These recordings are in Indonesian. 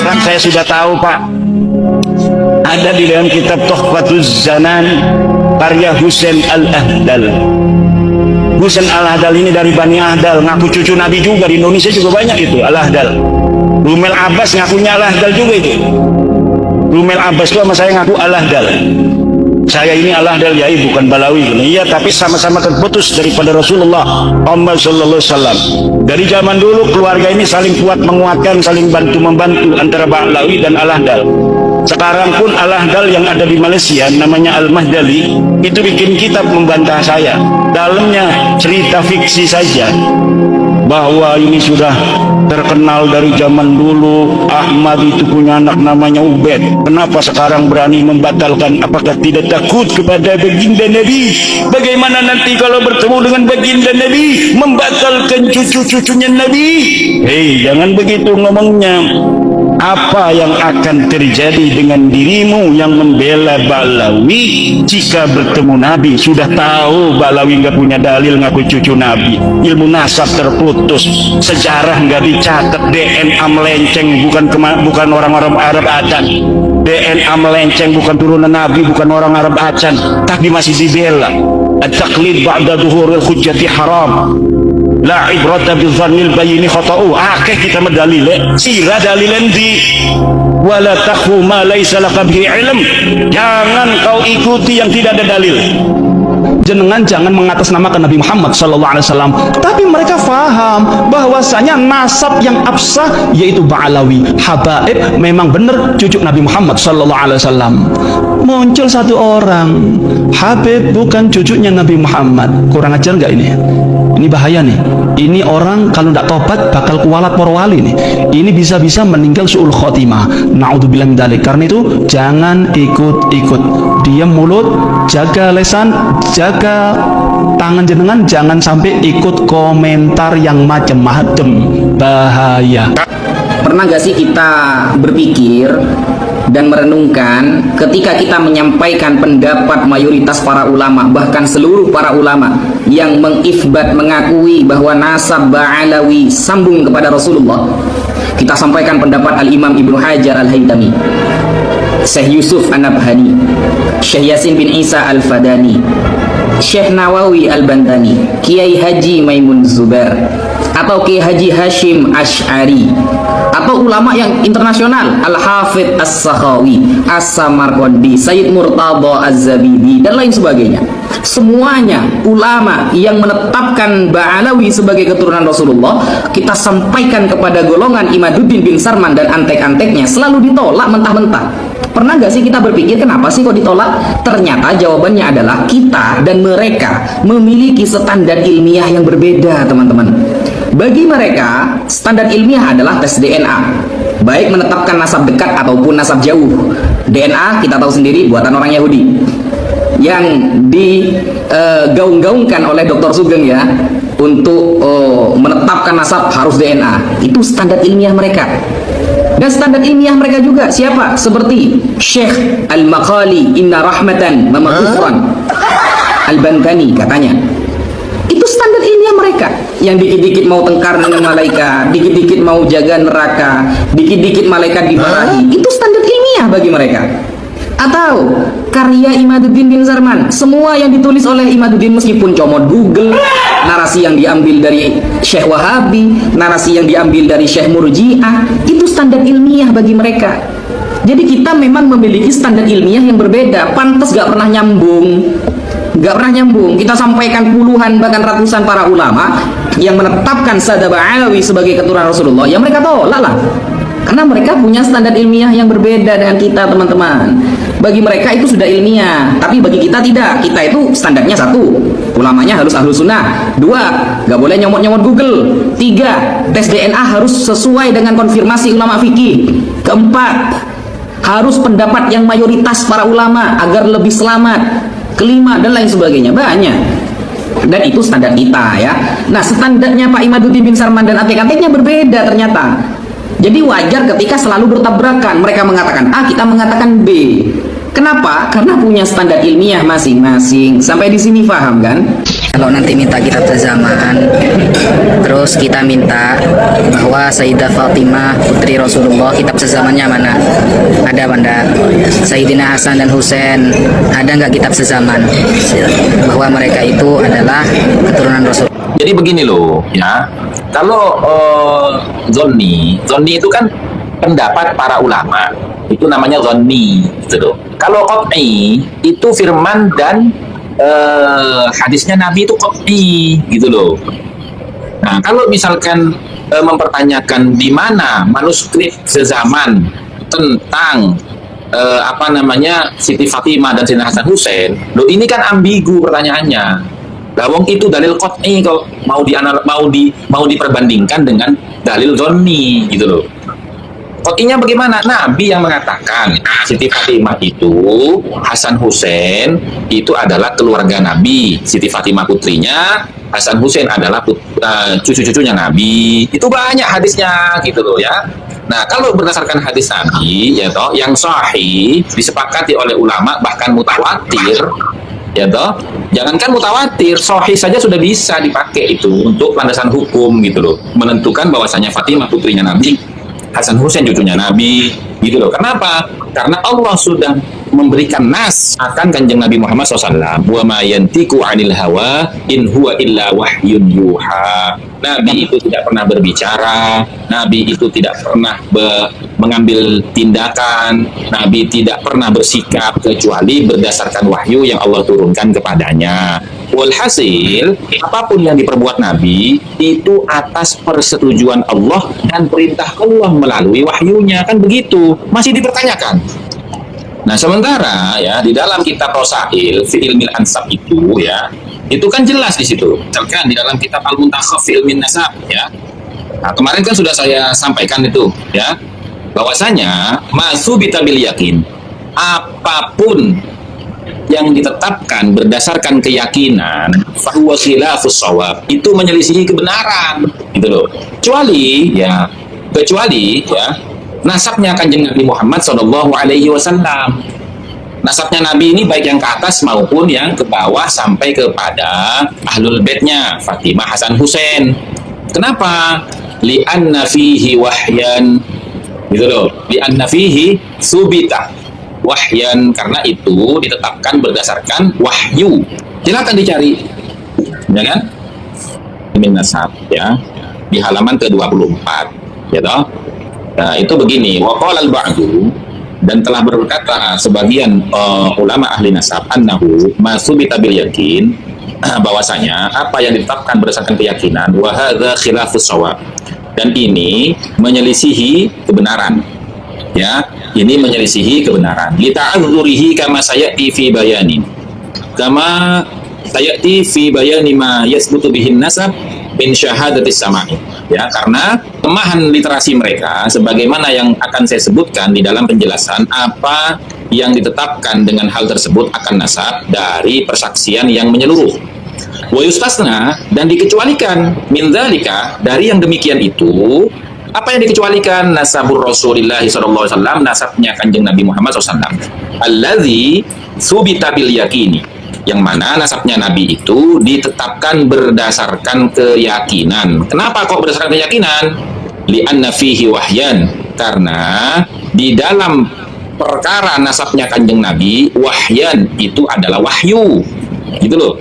Sekarang saya sudah tahu, Pak. Ada di dalam kitab Tuhfatuz Zanan karya Husain Al-Ahdal. Husain Al-Ahdal ini dari Bani Ahdal, ngaku cucu Nabi juga. Di Indonesia juga banyak itu Al-Ahdal. Rumel Abbas ngakunya Al-Ahdal juga itu. Rumel Abbas itu sama saya ngaku Al-Ahdal. Saya ini Al-Ahdal ya, bukan Balawi. Iya, tapi sama-sama terputus daripada Rasulullah Muhammad sallallahu alaihi wasallam. Dari zaman dulu keluarga ini saling kuat menguatkan, saling bantu-membantu antara Balawi dan Al-Ahdal. Sekarang pun Al-Ahdal yang ada di Malaysia namanya Al-Mahdali itu bikin kitab membantah saya. Dalamnya cerita fiksi saja, bahwa ini sudah terkenal dari zaman dulu. Ahmad itu punya anak namanya Ubed. Kenapa sekarang berani membatalkan? Apakah tidak takut kepada baginda Nabi? Bagaimana nanti kalau bertemu dengan baginda Nabi membatalkan cucu-cucunya Nabi? Hei, jangan begitu ngomongnya. Apa yang akan terjadi dengan dirimu yang membela Balawi jika bertemu Nabi? Sudah tahu Balawi nggak punya dalil ngaku cucu Nabi, ilmu nasab terputus, sejarah nggak dicatat, DNA melenceng, bukan orang-orang Arab Acan, DNA melenceng, bukan turunan Nabi, bukan orang Arab Acan, tapi masih dibela. At-taqlid ba'da dhuhuril hujjati haram. La ibrata bidzannil bayini khata'u. Akeh kita medalile sira dalilen di wala taqfu ma laisa laka bihi ilm. Jangan kau ikuti yang tidak ada dalil. Jenengan jangan mengatasnamakan Nabi Muhammad sallallahu alaihi wasallam, tapi mereka faham bahwasanya nasab yang absah yaitu Ba'alawi, habaib, memang benar cucu Nabi Muhammad sallallahu alaihi wasallam. Muncul satu orang, Habib bukan cucunya Nabi Muhammad. Kurang ajar nggak ini? Ini bahaya nih. Ini orang kalau tidak tobat bakal kualat porwali nih. Ini bisa-bisa meninggal su'ul khotimah. Na'udzubillah min dzalik. Karena itu jangan ikut-ikut. Diam mulut, jaga lesan, jaga tangan jenengan, jangan sampai ikut komentar yang macem-macem. Bahaya. Pernah gak sih kita berpikir dan merenungkan ketika kita menyampaikan pendapat mayoritas para ulama, bahkan seluruh para ulama yang mengifbat, mengakui bahwa nasab Ba'alawi sambung kepada Rasulullah? Kita sampaikan pendapat Al-Imam Ibnu Hajar Al-Haytami, Syekh Yusuf An-Nabhani, Syekh Yasin bin Isa Al-Fadani, Syekh Nawawi Al-Bantani, Kiai Haji Maimun Zubair, atau Kiai Haji Hashim Ash'ari, atau ulama yang internasional Al-Hafidh As-Sakhawi, As-Samarqandi, Sayyid Murtada Az-Zabidi, dan lain sebagainya. Semuanya ulama yang menetapkan Ba'alawi sebagai keturunan Rasulullah, kita sampaikan kepada golongan Imaduddin bin Sarman dan antek-anteknya, selalu ditolak mentah-mentah. Pernah gak sih kita berpikir kenapa sih kok ditolak? Ternyata jawabannya adalah kita dan mereka memiliki standar ilmiah yang berbeda, teman-teman. Bagi mereka, standar ilmiah adalah tes DNA, baik menetapkan nasab dekat ataupun nasab jauh. DNA kita tahu sendiri buatan orang Yahudi yang digaung-gaungkan oleh Dr. Sugeng ya, untuk menetapkan nasab harus DNA. Itu standar ilmiah mereka. Dan standar ilmiah mereka juga siapa? Seperti Syekh Al-Maqali, Inna Rahmatan Mama Kufran Al-Bantani katanya. Itu standar ilmiah mereka. Yang dikit-dikit mau tengkar dengan malaikat, dikit-dikit mau jaga neraka, dikit-dikit malaikat dimarahi. Itu standar ilmiah bagi mereka. Atau karya Imaduddin bin Sarman, semua yang ditulis oleh Imaduddin meskipun comot Google, narasi yang diambil dari Syekh Wahabi, narasi yang diambil dari Syekh Murji'ah, itu standar ilmiah bagi mereka. Jadi kita memang memiliki standar ilmiah yang berbeda. Pantas gak pernah nyambung, gak pernah nyambung. Kita sampaikan puluhan bahkan ratusan para ulama yang menetapkan Sada Ba'alawi sebagai keturunan Rasulullah, yang mereka tolak lah, karena mereka punya standar ilmiah yang berbeda dengan kita, teman-teman. Bagi mereka itu sudah ilmiah, tapi bagi kita tidak. Kita itu standarnya satu, ulamanya harus ahlus sunnah. Dua, gak boleh nyomot-nyomot Google. Tiga, tes DNA harus sesuai dengan konfirmasi ulama fikih. Keempat, harus pendapat yang mayoritas para ulama agar lebih selamat. Kelima, dan lain sebagainya. Banyak. Dan itu standar kita ya. Nah, standarnya Pak Imaduddin bin Sarman dan antek-anteknya berbeda ternyata. Jadi wajar ketika selalu bertabrakan. Mereka mengatakan A, kita mengatakan B. Kenapa? Karena punya standar ilmiah masing-masing. Sampai di sini paham kan? Kalau nanti minta kitab sezaman, terus kita minta bahwa Sayyidah Fatimah putri Rasulullah kitab sezamannya mana? Ada benda. Sayyidina Hasan dan Husain ada nggak kitab sezaman? Bahwa mereka itu adalah keturunan Rasul. Jadi begini loh, ya. Kalau zonni itu kan pendapat para ulama. Itu namanya zonni, gitu loh. Kalau qat'i itu firman dan hadisnya Nabi itu qat'i, gitu loh. Nah, kalau misalkan mempertanyakan di mana manuskrip sezaman tentang Siti Fatimah dan Sayyidina Hasan Husain, loh ini kan ambigu pertanyaannya. Lawang itu dalil qat'i kalau mau diperbandingkan dengan dalil zonni, gitu loh. Qat'inya bagaimana? Nabi yang mengatakan Siti Fatimah itu, Hasan Husain itu adalah keluarga Nabi. Siti Fatimah putrinya, Hasan Husain adalah cucu-cucunya Nabi. Itu banyak hadisnya, gitu loh ya. Nah, kalau berdasarkan hadis Nabi, ya toh, yang sahih disepakati oleh ulama bahkan mutawatir, ya toh, jangankan mutawatir, sahih saja sudah bisa dipakai itu untuk landasan hukum, gitu loh, menentukan bahwasanya Fatimah putrinya Nabi, Hasan Husain cucunya Nabi, gitu loh. Kenapa? Karena Allah sudah memberikan nas akan kanjeng Nabi Muhammad SAW. Wa ma yantiqu 'anil hawa in huwa illa wahyun yuha. Nabi itu tidak pernah berbicara, Nabi itu tidak pernah mengambil tindakan, Nabi tidak pernah bersikap kecuali berdasarkan wahyu yang Allah turunkan kepadanya. Walhasil, apapun yang diperbuat Nabi itu atas persetujuan Allah dan perintah Allah melalui wahyunya, kan begitu. Masih dipertanyakan. Nah, sementara ya di dalam kitab Rosail fi ilmil ansab itu ya, itu kan jelas di situ. Misalkan di dalam kitab Al-Muntakhab fi ilmin nasab ya. Nah, kemarin kan sudah saya sampaikan itu ya, bahwasanya masubita bil yakin, apapun yang ditetapkan berdasarkan keyakinan, fahuwa khilafus shawab, itu menyelisihi kebenaran, gitu loh. Kecuali ya nasabnya kanjeng Nabi Muhammad SAW. Nasabnya Nabi ini baik yang ke atas maupun yang ke bawah sampai kepada ahlul baitnya Fatimah, Hasan, Husain. Kenapa? Li'anna fihi wahyan, gitu loh. Li'anna fihi subita wahyan, karena itu ditetapkan berdasarkan wahyu. Silakan dicari, ya kan? Min nasab ya, di halaman ke-24, ya toh. Nah, itu begini, waqala al-ba'du, dan telah berkata sebagian ulama ahli nasab, annahu masubita bil yakin, bahwasanya apa yang ditetapkan berdasarkan keyakinan, wa hadza khilafus shawab, dan ini menyelisihi kebenaran. Ya, ini menyelisihi kebenaran. Li ta'azzurihi kama sayati fi bayanin. Kama sayati fi bayani ma yasbutu bihin nasab min syahadatis sama'i. Ya, karena kemahan literasi mereka sebagaimana yang akan saya sebutkan di dalam penjelasan apa yang ditetapkan dengan hal tersebut akan nasab dari persaksian yang menyeluruh. Wa yustasna, dan dikecualikan min dzalika, dari yang demikian itu. Apa yang dikecualikan? Nasabur Rasulillah SAW, nasabnya kanjeng Nabi Muhammad SAW, alladzi subita bil yakini, yang mana nasabnya Nabi itu ditetapkan berdasarkan keyakinan. Kenapa kok berdasarkan keyakinan? Li'anna fihi wahyan, karena di dalam perkara nasabnya kanjeng Nabi, wahyan itu adalah wahyu, gitu loh.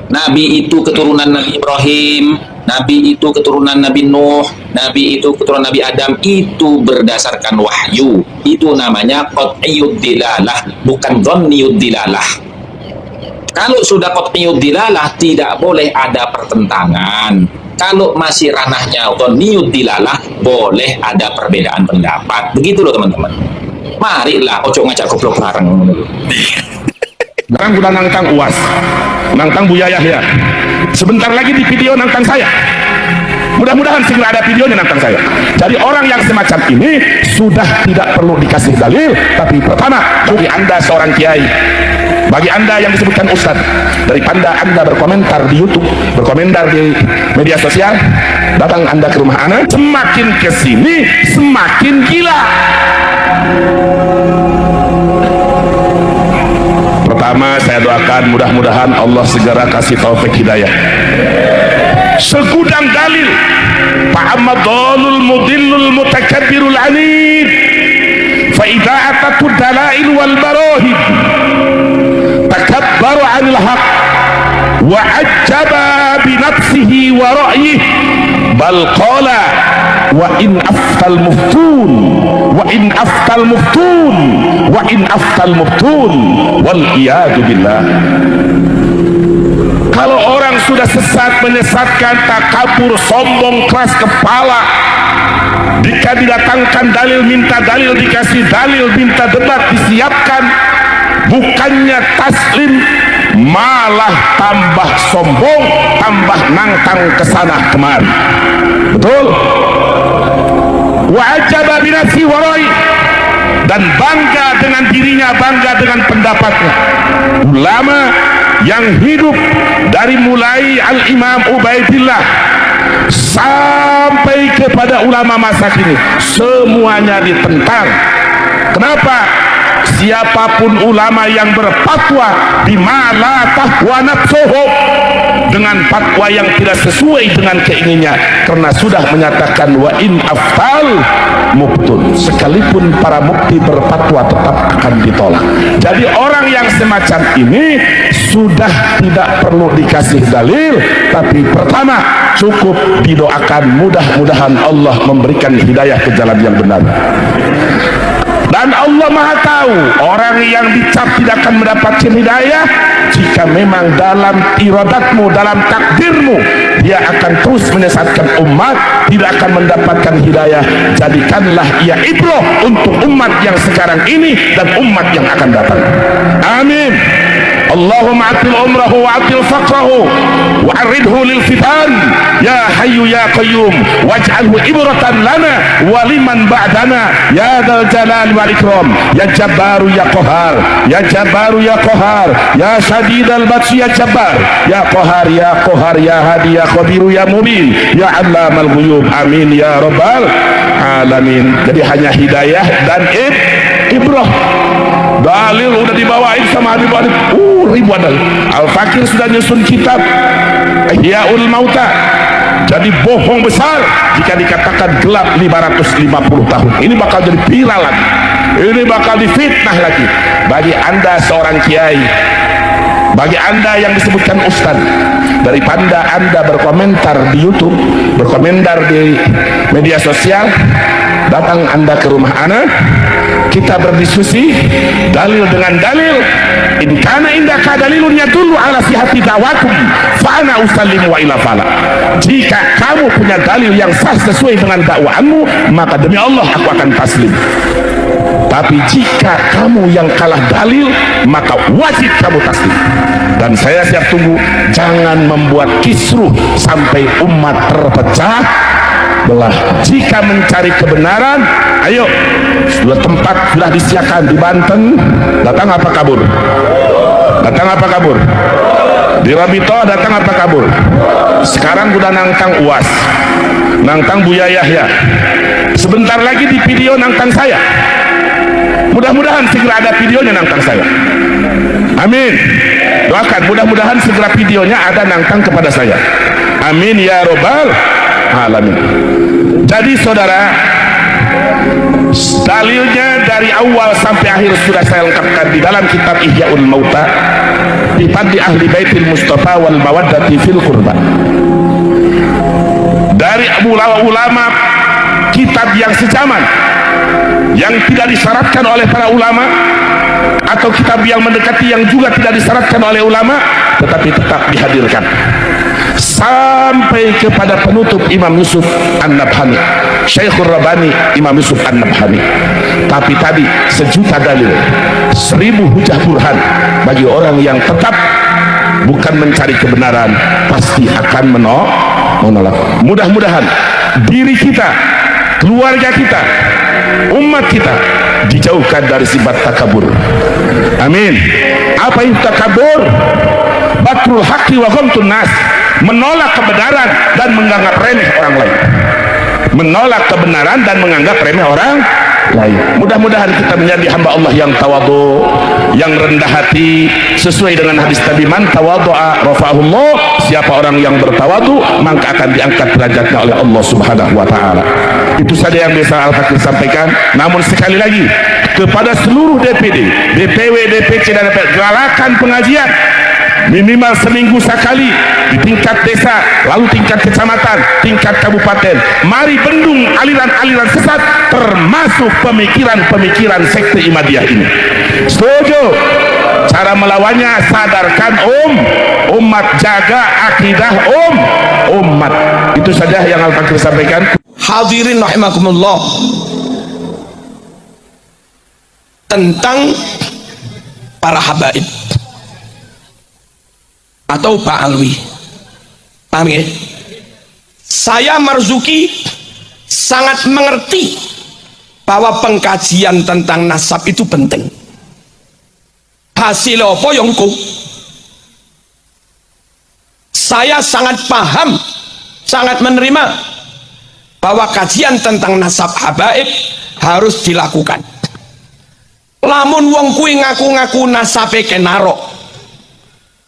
Nabi itu keturunan Nabi Ibrahim, Nabi itu keturunan Nabi Nuh, Nabi itu keturunan Nabi Adam, itu berdasarkan wahyu. Itu namanya qat'iyud dilalah, bukan dhanniyud dilalah. Kalau sudah qat'iyud dilalah, tidak boleh ada pertentangan. Kalau masih ranahnya dhanniyud dilalah, boleh ada perbedaan pendapat. Begitu loh teman-teman. Marilah ojo ngajak goblok bareng. Sekarang udah nantang UAS, nantang Buya Yahya. Sebentar lagi di video nantang saya. Mudah-mudahan segera ada videonya nantang saya. Jadi orang yang semacam ini sudah tidak perlu dikasih dalil. Tapi pertama, bagi anda seorang kiai, bagi anda yang disebutkan ustadz, daripada anda berkomentar di YouTube, berkomentar di media sosial, datang anda ke rumah ana. Semakin kesini semakin gila. Pertama, Pertama, saya doakan mudah-mudahan Allah segera kasih taufik hidayah. Segudang dalil, fa'amma dhalul mudillul mutakabbirul anid fa idza atatu dalail wal barahid takabbaru 'anil haqq wa ajaba bi nafsihi wa ra'yihi bal qala wa in aftal muftun wa in aftal muftun wa in aftal muftun wal iyadu billah. Kalau orang sudah sesat, menyesatkan, takabur, sombong, keras kepala, jika didatangkan dalil, minta dalil, dikasih dalil, minta debat, disiapkan, bukannya taslim, malah tambah sombong, tambah nangtang kesana kemari. Betul? Wa'ajaba binafsi warai, dan bangga dengan dirinya, bangga dengan pendapatnya. Ulama yang hidup dari mulai Al-Imam Ubaidillah sampai kepada ulama masa kini, semuanya ditentang. Kenapa? Siapapun ulama yang berfatwa bima la tahwa nafsuhu, dengan fatwa yang tidak sesuai dengan keinginannya, karena sudah menyatakan wa in aftal muftun, sekalipun para mufti berfatwa tetap akan ditolak. Jadi orang yang semacam ini sudah tidak perlu dikasih dalil, tapi pertama cukup didoakan, mudah-mudahan Allah memberikan hidayah ke jalan yang benar. Dan Allah Maha tahu orang yang dicap tidak akan mendapatkan hidayah jika memang dalam iradatmu, dalam takdirmu dia akan terus menyesatkan umat, tidak akan mendapatkan hidayah. Jadikanlah ia ibrah untuk umat yang sekarang ini dan umat yang akan datang. Amin. Allahumma atil umrahu wa atil faqrahu wa arridhu lil fitan ya hayyu ya qayyum waj'alhu ibratan lana wa liman ba'dana ya dzal jalal wal ikram ya jabbaru ya qahar ya jabbaru ya qahar ya shadidal batsi ya jabbar ya qahar ya qahar ya hadi ya khabiru ya mubin ya allamal ghuyub. Amin ya rabbal alamin. Jadi hanya hidayah dan ibrah. Dalil udah dibawain sama Habib Arif, ribuan dalil. Al-Fakir sudah nyusun kitab Ihyaul Mauta. Jadi bohong besar jika dikatakan gelap 550 tahun. Ini bakal jadi viral lagi, ini bakal difitnah lagi. Bagi anda seorang kiai, bagi anda yang disebutkan ustaz, daripada anda berkomentar di YouTube, berkomentar di media sosial, datang anda ke rumah ana, kita berdiskusi dalil dengan dalil. In kana indaka dalilun yadullu ala sihhati da'wakum fa ana usallimu wa ila fala. Jika kamu punya dalil yang sah sesuai dengan dakwaanmu, maka demi Allah aku akan taslim. Tapi jika kamu yang kalah dalil, maka wajib kamu taslim. Dan saya siap tunggu. Jangan membuat kisruh sampai umat terpecah belah. Jika mencari kebenaran, ayo, sudah tempat sudah disiapkan di Banten, datang apa kabur? Datang apa kabur? Di Rabito datang apa kabur? Sekarang udah nangtang UAS, nangtang Buya Yahya, sebentar lagi di video nangtang saya. Mudah-mudahan segera ada videonya nangtang saya. Amin. Doakan mudah-mudahan segera videonya ada nangtang kepada saya. Amin ya robbal alamin. Jadi saudara, dalilnya dari awal sampai akhir sudah saya lengkapkan di dalam kitab Ihyaul Mauta di Fadli Ahli Baitil Mustafa wal Mawaddati fil Qurba. Dari ulama-ulama kitab yang sejaman, yang tidak disyaratkan oleh para ulama, atau kitab yang mendekati yang juga tidak disyaratkan oleh ulama tetapi tetap dihadirkan, sampai kepada penutup Imam Yusuf An-Nabhani, Syekhul Rabbani Imam Yusuf An-Nabhani. Tapi tadi 1.000 dalil, 1.000 hujah burhan bagi orang yang tetap bukan mencari kebenaran, pasti akan menolak. Mudah-mudahan diri kita, keluarga kita, umat kita dijauhkan dari sifat takabur. Amin. Apa itu takabur? Batrul haqqi wa ghamtun nas, menolak kebenaran dan menganggap remeh orang lain. Menolak kebenaran dan menganggap remeh orang lain. Mudah-mudahan kita menjadi hamba Allah yang tawadhu, yang rendah hati, sesuai dengan hadis Nabi, man tawadhu'a rafa'ahullah. Siapa orang yang bertawadhu maka akan diangkat derajatnya oleh Allah Subhanahu wa taala. Itu saja yang bisa Al-Fakir sampaikan. Namun sekali lagi kepada seluruh DPD, DPW, DPC dan DPD, galakan pengajian minimal seminggu sekali di tingkat desa, lalu tingkat kecamatan, tingkat kabupaten. Mari bendung aliran-aliran sesat, termasuk pemikiran-pemikiran sekte Ihmadiyah ini. Setuju? Cara melawannya, sadarkan umat, jaga akidah umat. Itu saja yang Al-Fakir sampaikan. Hadirin rahimakumullah, tentang para habaib atau ba'alwi. Paham ya? Saya Marzuki sangat mengerti bahwa pengkajian tentang nasab itu penting. Hasil apa yongku? Saya sangat paham, sangat menerima bahwa kajian tentang nasab habaib harus dilakukan. Lamun wong kuwi ngaku-ngaku nasabe kenaro,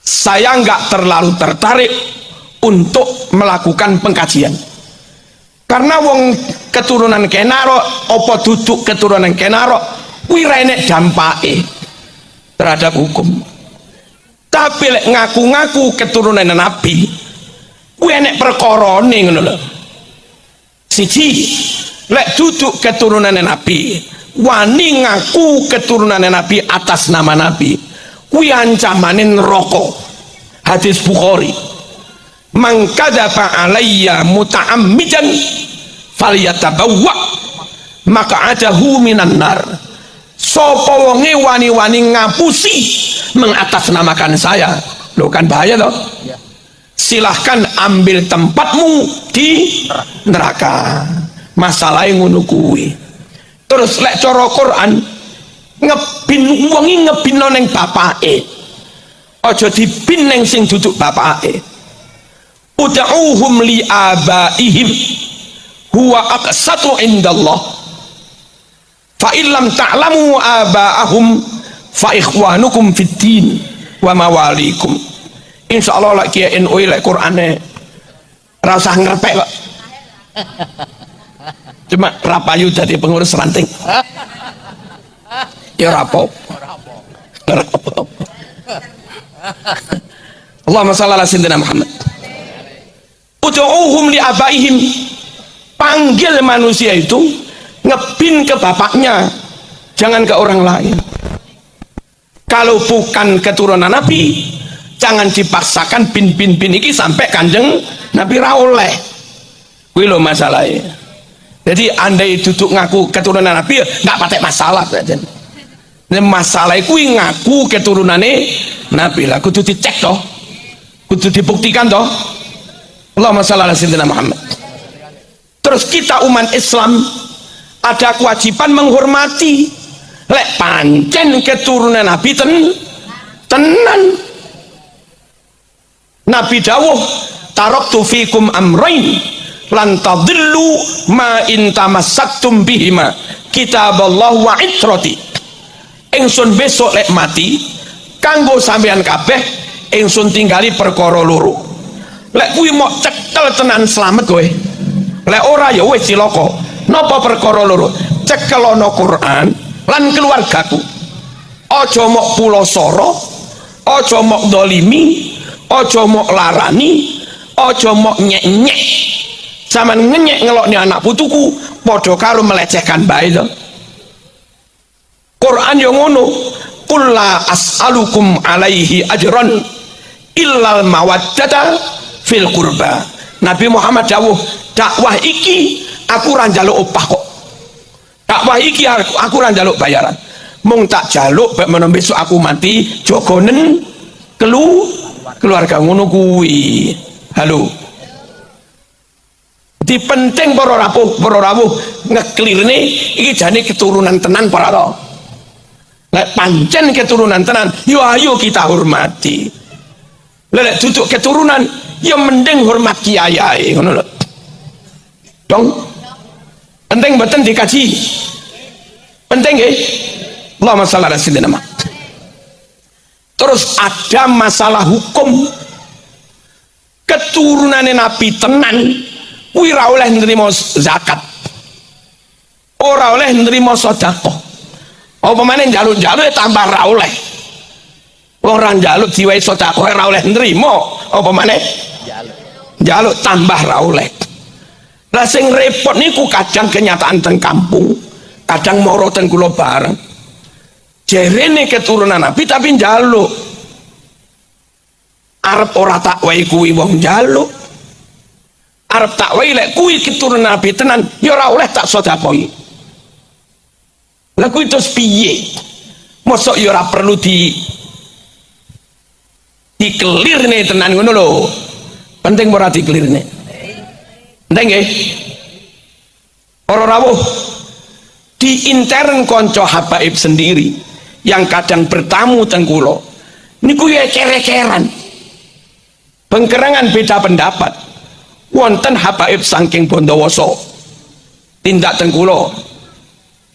saya nggak terlalu tertarik untuk melakukan pengkajian, karena wong keturunan kenaro apa duduk keturunan kenaro kuwi ra enek dampake terhadap hukum. Tapi lek ngaku-ngaku keturunan Nabi kuwi enek perkorone, ngono lho. Siji, lek duduk keturunan Nabi, wani ngaku keturunan Nabi atas nama Nabi, kuwi ancamane neraka. Hadis Bukhari, man kadzaba alayya muta'ammidan falyatabawwa maq'adahu minan nar. Sapa wonge wani-wani ngapusi mengatasnamakan saya, lho kan bahaya toh. Silahkan ambil tempatmu di neraka. Masalahnya ngono kuwi. Terus lek cara Quran, ngebin wongi ngebino ning bapake, aja dibin ning sing duduk bapake. Ud'uhum li abaihim huwa aqsatu indallah fa illam ta'lamu abaahum fa ikhwanukum fid din wa mawalikum. Insyaallah lek kiai NU lek Qurane ra usah ngrepek kok. Cuma rapayu jadi pengurus ranting. Ya rapo. Allahumma shalli ala sayyidina Muhammad. Ud'uhum li abaihim, panggil manusia itu ngebin ke bapaknya, jangan ke orang lain. Kalau bukan keturunan Nabi, jangan dipaksakan bin iki sampai kanjeng Nabi ra oleh. Kuwi lho masalahnya. Jadi andai duduk ngaku keturunan Nabi nggak patek masalah saja. Ini masalah kuwi ngaku keturunane Nabi lah, kudu dicek toh, kudu dibuktikan toh. Allahumma shalli ala sayyidina Muhammad. Terus kita umat Islam ada kewajiban menghormati. Lek pancen keturunan Nabi tenan. Nabi dawuh, taraktu fikum amrain lan tadillu ma in tamassaktum bihima kitaballah wa itrati. Ingsun besok lek mati kanggo sampean kabeh ingsun tinggali perkara loro. Lek kuwi mau cekel tenan slamet kowe, lek ora ya wis cilaka. Napa perkara loro? Cekelono Quran lan keluargaku. Aja mok pulosoro, aja mok dolimi, aja mok larani, aja mok nyek-nyek. Zaman ngenyek ngeloknya anak putuku padha karo melecehkan bae to. Quran yo ngono, qul la as'alukum alaihi ajran illal mawaddata fil qurba. Nabi Muhammad dawuh, dakwah iki aku ora njaluk opah kok. Dakwah iki aku ora njaluk bayaran. Mung tak jaluk bek menawa besok aku mati jogonen keluarga ngono kuwi. Halo. Di penting para rawuh ngeklirne iki jane keturunan tenan para to. Lek pancen keturunan tenan, yo ayo kita hormati. Lek duduk keturunan, yo mending hormat kiai ngono lho. Dong. Penting mboten dikaji. Penting nggih? Allahumma shalli ala sayyidina Muhammad. Terus ada masalah hukum. Keturunane Nabi tenan kuwi ora oleh nrimo zakat. Ora oleh nrimo sedekah. Apa meneh njaluk-njaluk tambah ora oleh. Ora njaluk diwae sedekah ora oleh nrimo, apa meneh njaluk tambah ora oleh. Lah sing repot niku kadang kenyataan teng kampung, kadang moro teng kula bareng. Jerene keturunan Nabi tapi njaluk. Arep ora tak wae kuwi wong njaluk. Arep tak wae lek kuwi keturunan Nabi tenan ya ora oleh tak sedekah. Lah kuwi terus piye? Mosok ya ora perlu dikelirne tenan ngono lho. Penting ora dikelirne. Penting nggih. Ora rawuh di intern konco habaib sendiri yang kadang bertamu teng kula niku ya kere-keran. Pengkerangan beda pendapat. Wonten habaib saking Bondowoso. Tindak teng kula.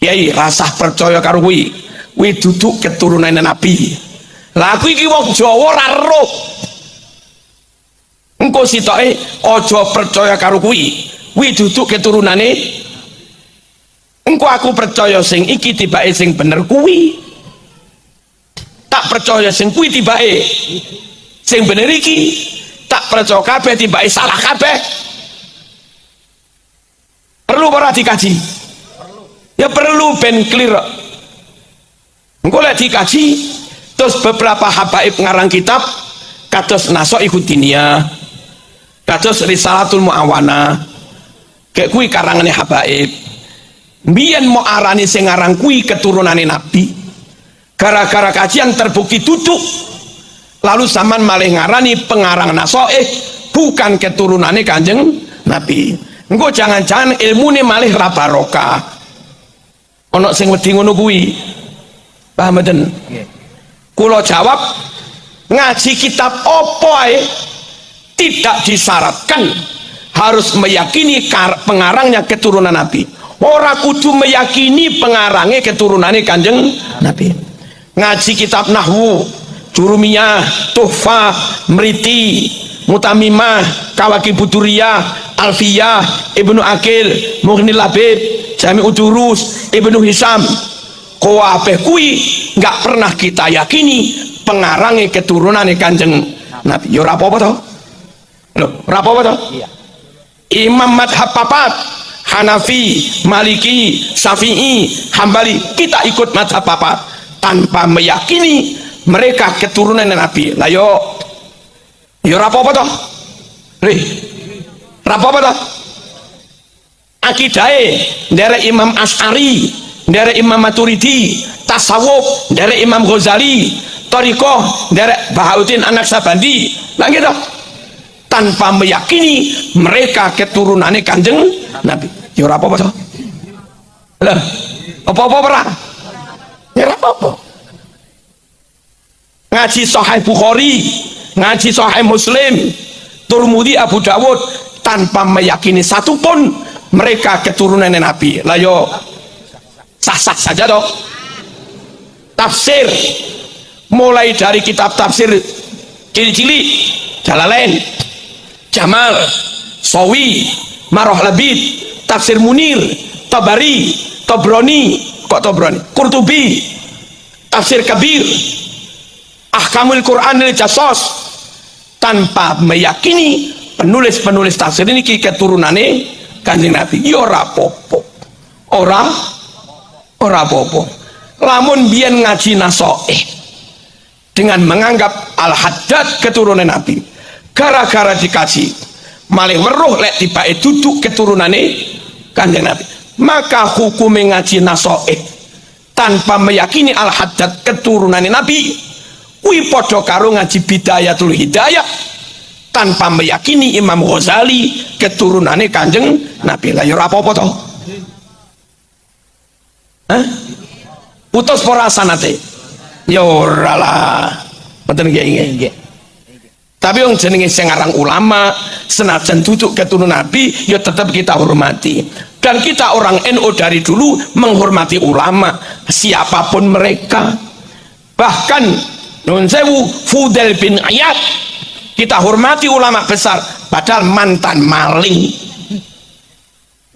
Kiai rasah percaya karo kuwi. Kuwi duduk keturunan Nabi. Lah aku iki wong Jawa ora eruh. Engko sitoke aja percaya karo kuwi. Kuwi duduk keturunane. Engko aku percaya sing iki tibake sing bener kuwi. Tak percaya sing kuwi tibake sing bener iki. Tak percaya kabeh tibake salah kabeh. Perlu ora dikaji? Ya perlu ben clear. Engko lek dikaji terus beberapa habaib ngarang kitab kados Naso Ikutinia, kados Risalatul Muawana, kayak kuwi karangane habaib. Mbiyen mau arani sing ngarang kuwi keturunane Nabi. Gara-gara kajian terbukti duduk. Lalu zaman malih ngarani pengarang Nasoih bukan keturunane Kanjeng Nabi. Engko jangan-jangan ilmune malih ra barokah. Ana sing wedi ngono kuwi. Paham mboten? Kula jawab, ngaji kitab apa ae tidak disyaratkan harus meyakini pengarangnya keturunan Nabi. Ora kudu meyakini pengarangnya keturunannya Kanjeng Nabi. Ngaji kitab Nahwu, Jurumiyah, Tuhfah, Mriti, Mutamimah, Kawakib Buduriyah, Alfiyah, Ibnu Akil, Mughnil Labib, Jami'ud Durus, Ibnu Hisam. Kabeh kuwi nggak pernah kita yakini pengarangnya keturunannya Kanjeng Nabi. Ya ora apa-apa to? Lho, ora apa-apa to? Iya. Imam madhab papat, Hanafi, Maliki, Syafi'i, Hambali, kita ikut madhab papat tanpa meyakini mereka keturunan Nabi. Lah yo ora apa-apa to? Ora apa-apa to? Akidahe nderek Imam Asy'ari, nderek Imam Maturidi, tasawuf nderek Imam Ghazali, thariqah nderek Bahauddin An-Naqsabandi. Lah gitu. Tanpa meyakini mereka keturunannya Kanjeng Nabi. Ya ora apa-apa to. Lah, apa-apa ora? Ya ora apa-apa. Ngaji Sahih Bukhari, ngaji Sahih Muslim, Tirmidzi, Abu Dawud tanpa meyakini satupun mereka keturunan Nabi. Lah yo sah-sah saja toh. Tafsir mulai dari kitab tafsir cili-cili Jalalain, Jamal, Sawi, Maroh Labid, Tafsir Munir, Tabari, Tobroni, Qurtubi, Tafsir Kabir, Ahkamul Quran lil Jassos, tanpa meyakini penulis-penulis tafsir ini keturunane Kanjeng Nabi. Ya ora apa-apa. Ora apa-apa. Lamun biyen ngaji Nasoih dengan menganggap Al-Haddad keturunan Nabi, gara-gara dikaji malih weruh lek tibake duduk keturunane Kanjeng Nabi, maka hukum ngaji Nasoih tanpa meyakini Al-Haddad keturunane Nabi kuwi padha karo ngaji Bidayatul Hidayah tanpa meyakini Imam Ghazali keturunane Kanjeng Nabi. Lah ya ora apa-apa to. Hah? Putus ora sanate. Ya ora lah. Mboten nggih. Tapi yang jenenge sing aran ulama, senajan duduk keturunan Nabi, ya tetap kita hormati. Dan kita orang NU dari dulu menghormati ulama, siapapun mereka. Bahkan nun sewu Fudail bin Iyad, kita hormati ulama besar, padahal mantan maling.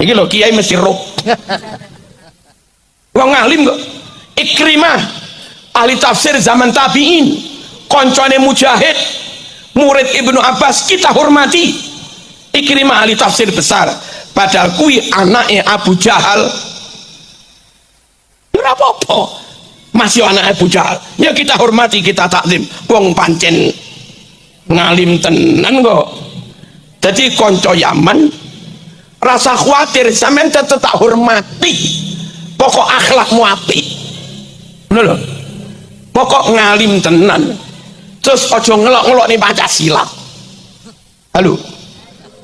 Ini loh kiai mesti roh. Wong alim kok. Ikrimah, ahli tafsir zaman tabi'in, koncone Mujahid, murid Ibnu Abbas, kita hormati. Ikrimah ahli tafsir besar, padahal kui anaknya Abu Jahal. Berapa apa? Masih anak Abu Jahal. Ya kita hormati, kita takzim. Wong pancen ngalim tenan kok. Jadi konco Yaman, rasa khawatir, sampean tetap tak hormati. Pokok akhlakmu apik. Ngono lho. Pokok ngalim tenan. Terus ojo ngelok-ngelok nih Pancasila. Halo.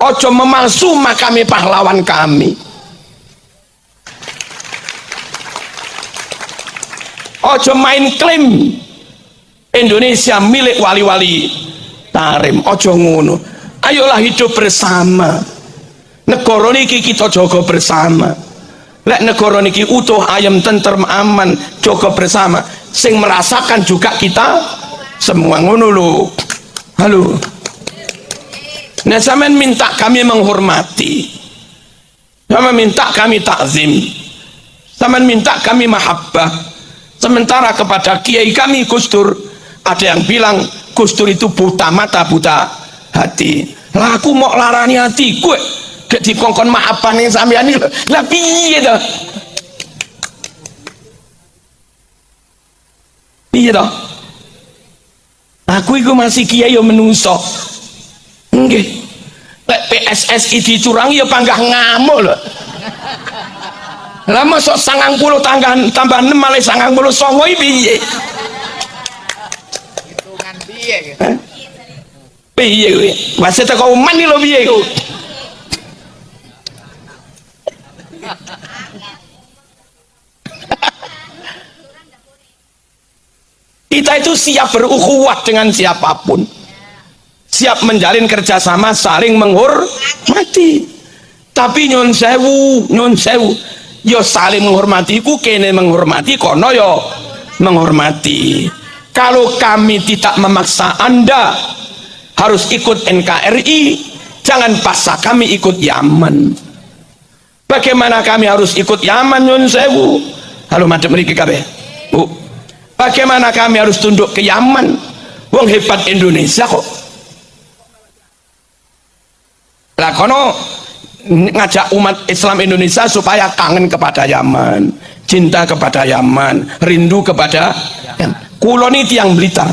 Ojo memalsu makame pahlawan kami. Ojo main klaim Indonesia milik wali-wali tarim. Ojo ngono. Ayolah hidup bersama. Negara niki kita jaga bersama. Lek negara niki utuh, ayam, tentrem, aman, jaga bersama. Sing merasakan juga kita semua, ngono lho. Halo. Nah, sampean minta kami menghormati, sampean minta kami takzim, sampean minta kami mahabbah. Sementara kepada kiai kami Gus Dur, ada yang bilang Gus Dur itu buta mata, buta hati. Lah aku mau larani hati gue gak dikongkon maafan yang sampean iki lho. Lah piye to? Piye to? Aku iku masih kiai yo menungso. Nggih. Lek PSSI dicurangi ya panggah ngamuk lho. Lah mosok 90 tambah 6 malah 99 piye? Hitungan piye iki? Piye kuwi? Masih teko uman iki lho piye iku? Kita itu siap berukhuwah dengan siapapun, siap menjalin kerjasama, saling menghormati. Tapi nyun sewu, yo saling menghormati ku kene menghormati, kono yo menghormati. Kalau kami tidak memaksa Anda harus ikut NKRI, jangan paksa kami ikut Yaman. Bagaimana kami harus ikut Yaman nyun sewu? Halo madem mriki kabeh. Bu, bagaimana kami harus tunduk ke Yaman? Wong hebat Indonesia kok. Lah kono ngajak umat Islam Indonesia supaya kangen kepada Yaman, cinta kepada Yaman, rindu kepada Yaman. Kulo niki tiyang Blitar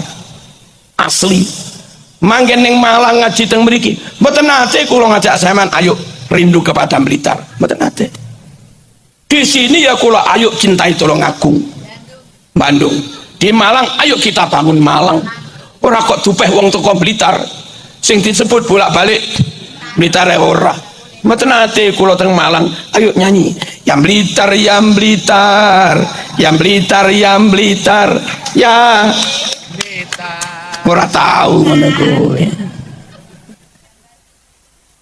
asli. Manggen ning Malang ngaji teng mriki. Mboten nate kulo ngajak sampean ayo rindu kepada Blitar. Mboten nate. Di sini ya kulo ayo cintai Tulungagung, Bandung. Di Malang ayo kita bangun Malang. Ora kok dupeh wong teko Blitar sing disebut bolak-balik Blitar ora. Mboten nate kula teng Malang ayo nyanyi Yam Blitar, Yam Blitar, Yam Blitar, Yam Blitar, ya Blitar. Ora tahu ngono kuwi.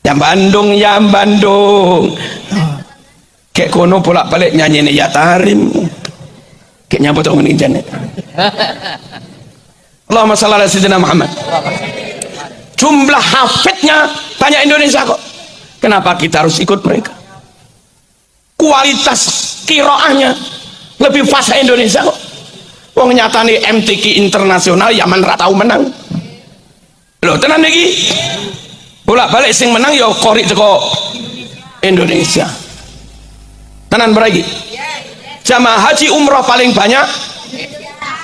Yam Bandung, Yam Bandung. Kayak kono bolak-balik nyanyi ya tarim. Kayak nyapa to ngene jane. Allahumma shalli ala sayyidina Muhammad. Jumlah hafidnya banyak Indonesia kok. Kenapa kita harus ikut mereka? Kualitas qiraahnya lebih fasih Indonesia kok. Wong nyatane MTQ internasional Yaman ra tau menang. Lho tenan iki. Bolak-balik sing menang ya qori teko Indonesia. Tenan beragi. Jamaah haji umroh paling banyak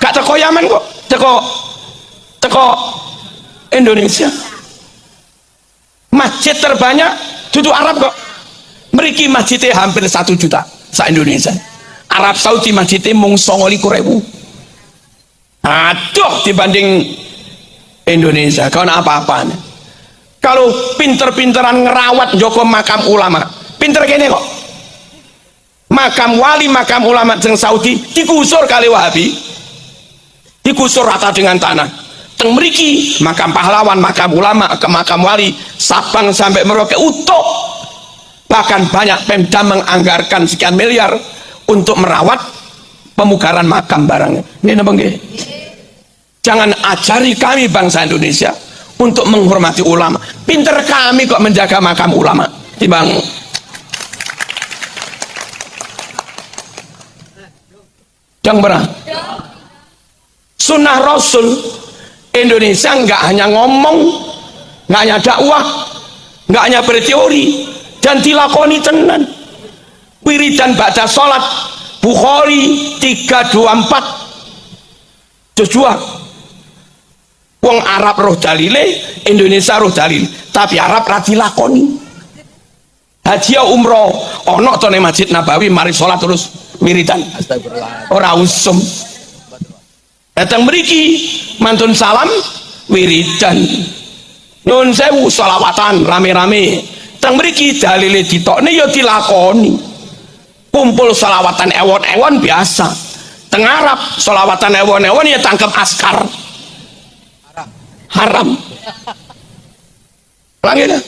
gak teko Yaman kok, teko Indonesia. Masjid terbanyak duduk Arab kok. Mriki masjidnya hampir 1 juta sa Indonesia. Arab Saudi masjidnya mung 29.000. Aduh dibanding Indonesia kau apa-apa. Kalau pinter-pinteran ngerawat Joko makam ulama, pinter kene kok. Makam wali, makam ulama jeng Saudi digusur kali Wahabi, digusur rata dengan tanah. teng mriki makam pahlawan, makam ulama, ke makam wali, Sabang sampai Merauke utuh. Bahkan banyak Pemda menganggarkan sekian miliar untuk merawat pemugaran makam barangnya. Ini napa nggih? Jangan ajari kami bangsa Indonesia untuk menghormati ulama. Pinter kami kok menjaga makam ulama. Timbang yang berang. Sunnah Rasul Indonesia nggak hanya ngomong, nggak hanya dakwah, nggak hanya berteori, dan dilakoni tenan. Wiridan baca sholat Bukhari 324 Joshua. Wong Arab roh dalile, Indonesia roh dalil, tapi Arab ra dilakoni. Haji umroh ono to ning Masjid Nabawi mari sholat terus wiridan. Ora usum. Datang mriki mantun salam wiridan. Nyun sewu sholawatan rame-rame. Teng mriki dalile ditokne ya dilakoni. Kumpul sholawatan ewon-ewon biasa. Teng Arab sholawatan ewon-ewon ya tangkep askar. Haram. Lagi dah.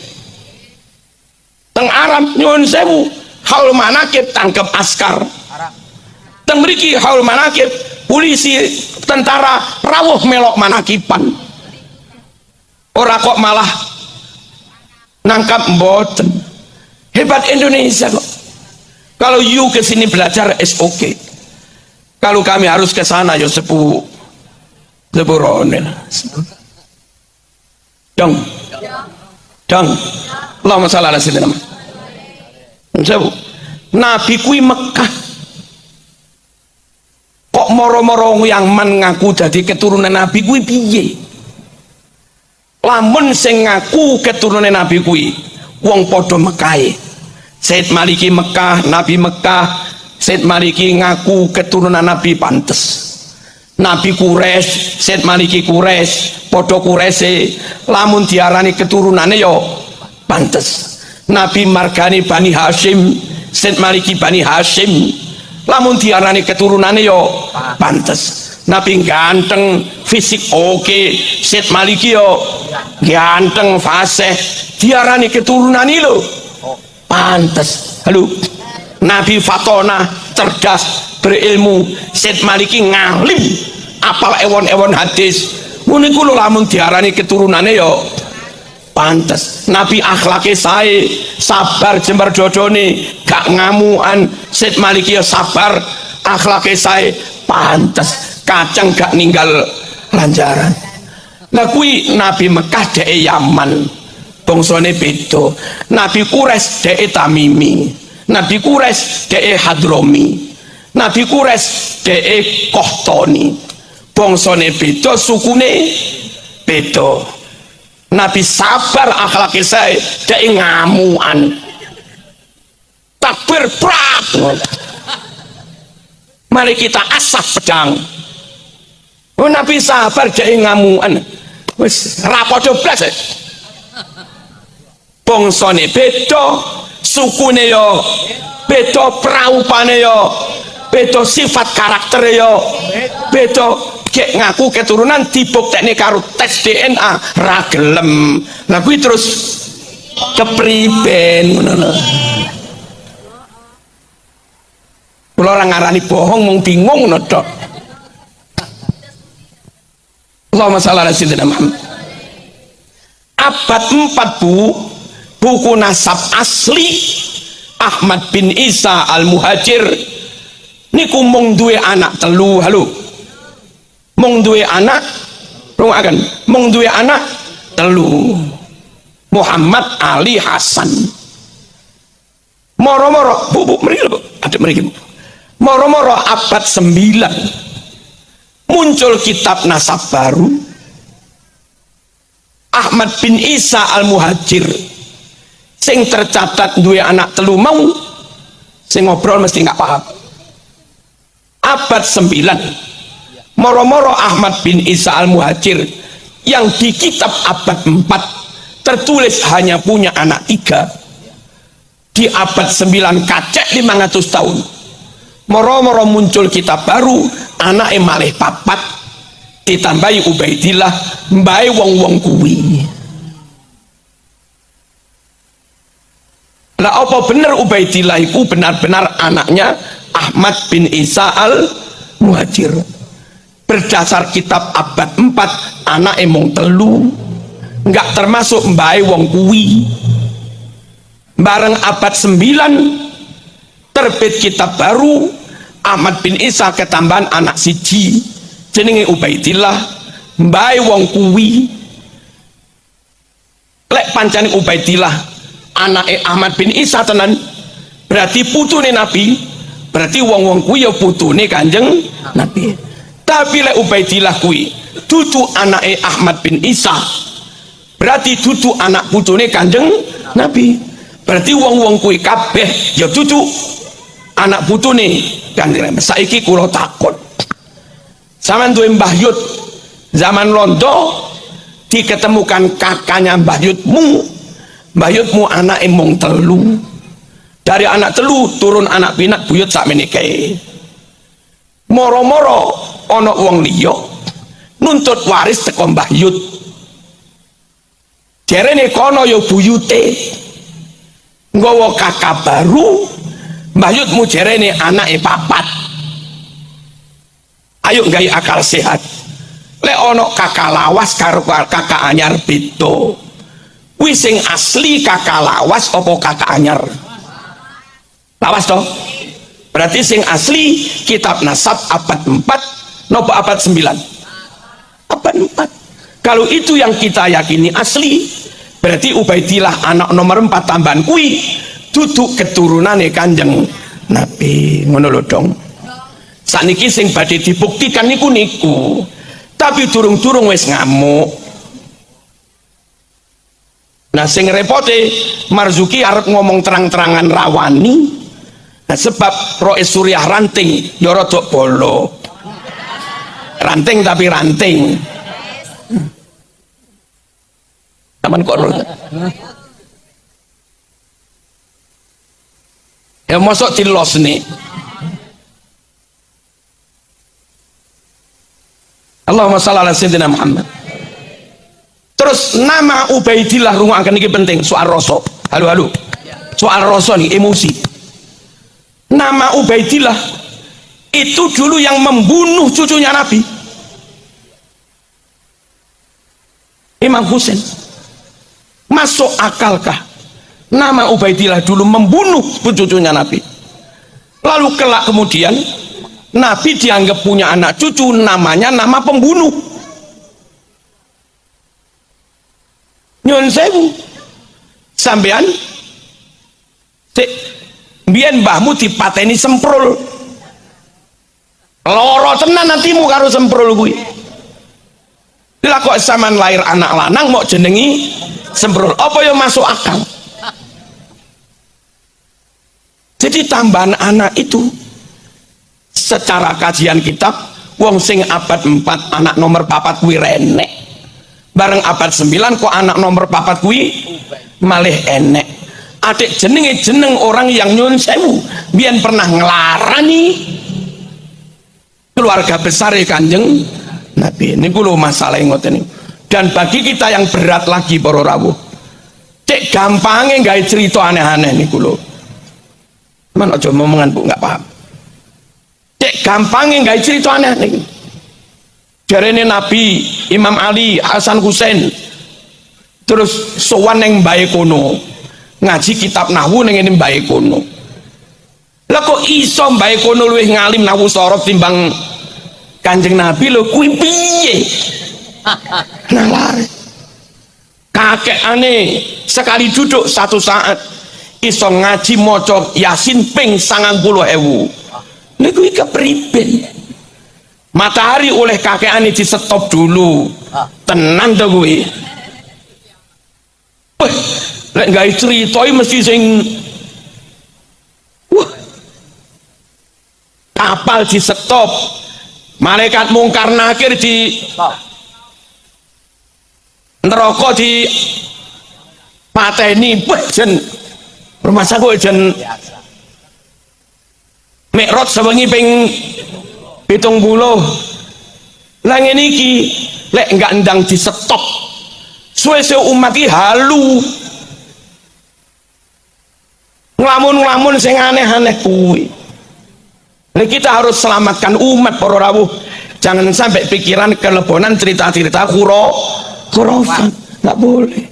Teng Arab nyun sewu haul manakib tangkep askar. Teng mriki haul manakib polisi tentara rawuh melok manakipan. Ora kok malah nangkap mboten. Hebat Indonesia kok. Kalau you ke sini belajar is okay. Kalau kami harus ke sana ya sepuh ronel. Dong. Allahumma shalli ala sayyidina Muhammad. Nabi kui Mekah. Kok moro-moro yang ngaku jadi keturunan Nabi kui piye? Lamun sing ngaku keturunan Nabi kui wong padha Mekahe. Said Maliki Mekah, Nabi Mekah, Said Maliki ngaku keturunan Nabi pantes. Nabi Quraisy, Said Maliki Quraisy, padha Quraisy, lamun diarani keturunane yo pantes. Nabi margani Bani Hashim, Said Maliki Bani Hashim, lamun diarani keturunane yo pantes. Nabi ganteng, fisik oke, Said Maliki yo ganteng, fasih, diarani keturunane lo pantes. Halo. Nabi Fatona cerdas, berilmu, Said Maliki ngalim, apal ewon-ewon hadis. Muni kula lamun diarani keturunane yo pantes. Nabi akhlake sae, sabar jembar dodone, gak ngamuan, Said Maliki yo sabar, akhlake sae, pantes. Kacang gak ninggal lanjaran. Lah kuwi Nabi Mekah dhek Yaman, bangsane beda. Nabi Quraisy dhek Tamimi. Nabi Quraisy dhek Hadromi. Nabi Quraisy dhek Qahtani. Bangsane beda, sukune beda. Nabi sabar akhlake sae, dhek ngamuan. Takbir prak. Mari kita asah pedang. Oh, Nabi sabar dhek ngamuan. Wis ra padha blas. Bangsane beda, sukune yo beda, praupane yo beda, sifat karaktere yo beda. Gek ngaku keturunan dibuktekne karo tes DNA ra gelem. Lah kuwi terus kepriben ngono lho. Kula ora ngarani bohong, mung bingung ngono tok. Allahumma shalli ala sayyidina Muhammad. Abad 4 buku nasab asli Ahmad bin Isa Al-Muhajir niku mung duwe anak telu. Halo, mung duwe anak, rungaken, mung duwe anak telu, Muhammad Ali Hasan. Moro-moro bu mriki lho, adek mriki bu, moro-moro abad 9 muncul kitab nasab baru Ahmad bin Isa Al-Muhajir, sing tercatat duwe anak telu mau, sing ngobrol mesti nggak paham. Abad 9 moro-moro Ahmad bin Isa Al-Muhajir yang di kitab abad 4 tertulis hanya punya anak 3. Di abad 9 kacek 500 tahun moro-moro muncul kitab baru, anaknya malih 4. ditambahi Ubaidillah mbae wong-wong kuwi. Lah apa bener Ubaidillah iku benar-benar anaknya Ahmad bin Isa al-Muhajir? Berdasar kitab abad 4 anak emong telu, enggak termasuk mbae wong kuwi. Bareng abad 9 terbit kitab baru, Ahmad bin Isa ketambahan anak siji jenenge Ubaidillah mbae wong kuwi. Lek pancane Ubaidillah anake Ahmad bin Isa tenan, berarti putune Nabi, berarti wong-wong kuwi ya putune Kanjeng Nabi. Tapi lek Ubaidillah kuwi dudu anake Ahmad bin Isa, berarti dudu anak putune Kanjeng Nabi. Berarti wong-wong kuwi kabeh ya dudu anak putune Kanjeng Nabi. Saiki kula takut, sampean duwe Mbah Yud zaman londo diketemukan kakaknya Mbah Yudmu. Mbah Yudmu anak emong telu, dari anak telu turun anak pinak buyut sak menikae. Moro-moro ana wong liya nuntut waris teko Mbah Yud. Jerene kono ya buyute nggawa kakak baru, Mbah Yudmu jerene anake papat. Ayo gawe akal sehat. Lek ana kakak lawas karo kakak anyar beda. Kuwi sing asli kakak lawas apa kakak anyar? Lawas toh? Berarti sing asli kitab nasab abad 4 nopo abad 9? Abad 4. Kalau itu yang kita yakini asli, berarti Ubaidillah anak nomor 4 tambahan kuwi duduk keturunane Kanjeng Nabi. Ngono lho dong. Saniki sing badhe dibuktikan niku. Tapi durung-durung wis ngamuk. Nah sing repote Marzuki arep ngomong terang-terangan rawani. Nah sebab roe Suriah ranting ya rada bolo. Ranting tapi ranting. Taman kok ya mosok dilos nih. Allahumma shalli ala sayyidina Muhammad. Terus nama Ubaidillah rungokaken iki penting, soal rasa. Halo. Soal rasa nih, emosi. Nama Ubaidillah itu dulu yang membunuh cucunya Nabi, Imam Husain. Masuk akalkah nama Ubaidillah dulu membunuh cucunya Nabi? Lalu kelak kemudian Nabi dianggap punya anak cucu, namanya nama pembunuh. Nyun sewu sampean mbiyen mbahmu dipateni semprul, loro tenan nantimu karo semprul kuwi. Lah kok sampean lahir anak lanang mau jenengi semprul, apa ya masuk akal? Jadi tambahan anak itu secara kajian kitab wong sing abad 4 anak nomor 4 kuwi renek. Bareng abad 9 kok anak nomor 4 kuwi malih enek. Adik jenenge jeneng orang yang nyun sewu biyen pernah ngelarani keluarga besar Kanjeng Nabi. Niku lho masalah ngoten niku. Dan bagi kita yang berat lagi para rawuh, cek gampange gawe cerita aneh-aneh niku lho. Man aja momongan Bu enggak paham. Cek gampange gawe cerita aneh niku. Jarene Nabi, Imam Ali, Hasan Husain terus sowan ning mbae kono ngaji kitab nahwu ning ngene mbae kono. Lah kok iso mbae kono luwih ngalim nahwu sorof timbang Kanjeng Nabi lho, kuwi piye? Nalar kakekane sekali duduk satu saat iso ngaji maca Yasin ping 90.000. Niku iki kepriben? Matahari oleh kakekane di stop dulu. Tenan to kuwi. Wah, lek gawe crita mesti sing kapal di stop. Malaikat mungkar nakir di neraka di pateni. Wah, jen rumah sakit jen Mi'raj sewengi ping 70 Lah ngene iki lek enggak ndang di stop suwe-suwe umat iki halu ngelamun-ngelamun sing aneh-aneh kuwi. Nah, kita harus selamatkan umat para rawuh. Jangan sampai pikiran kelebonan cerita-cerita khurafat. Nggak boleh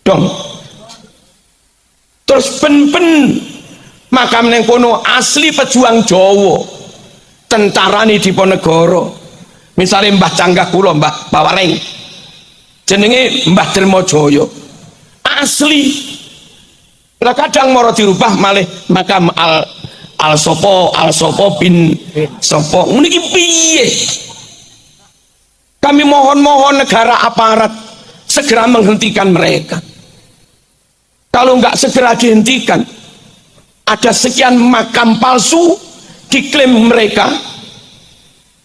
dong. Terus ben-ben makam neng kono asli pejuang Jawa, tentara nih Diponegoro. Misalnya Mbah Canggah kula, Mbah Bawareng, jenenge Mbah Dermajaya, asli. Kadang moro dirubah malih makam al sopo bin sopo. Niki piye? Kami mohon negara aparat segera menghentikan mereka. Kalau nggak segera dihentikan, ada sekian makam palsu diklaim mereka,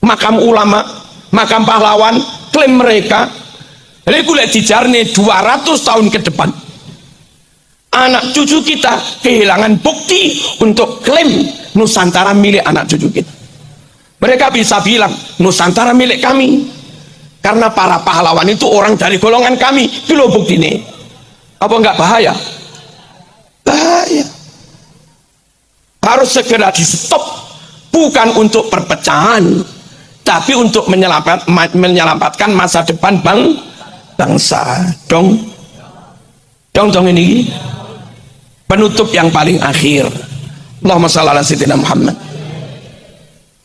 makam ulama, makam pahlawan, klaim mereka. Jadi gue dijarne 200 tahun ke depan, anak cucu kita kehilangan bukti untuk klaim Nusantara milik anak cucu kita. Mereka bisa bilang Nusantara milik kami karena para pahlawan itu orang dari golongan kami. Itu loh bukti ini. Apa enggak bahaya? Bahaya. Harus segera di stop, bukan untuk perpecahan, tapi untuk menyelamatkan masa depan bangsa. Dong ini penutup yang paling akhir. Allahumma shalli ala sayyidina Muhammad.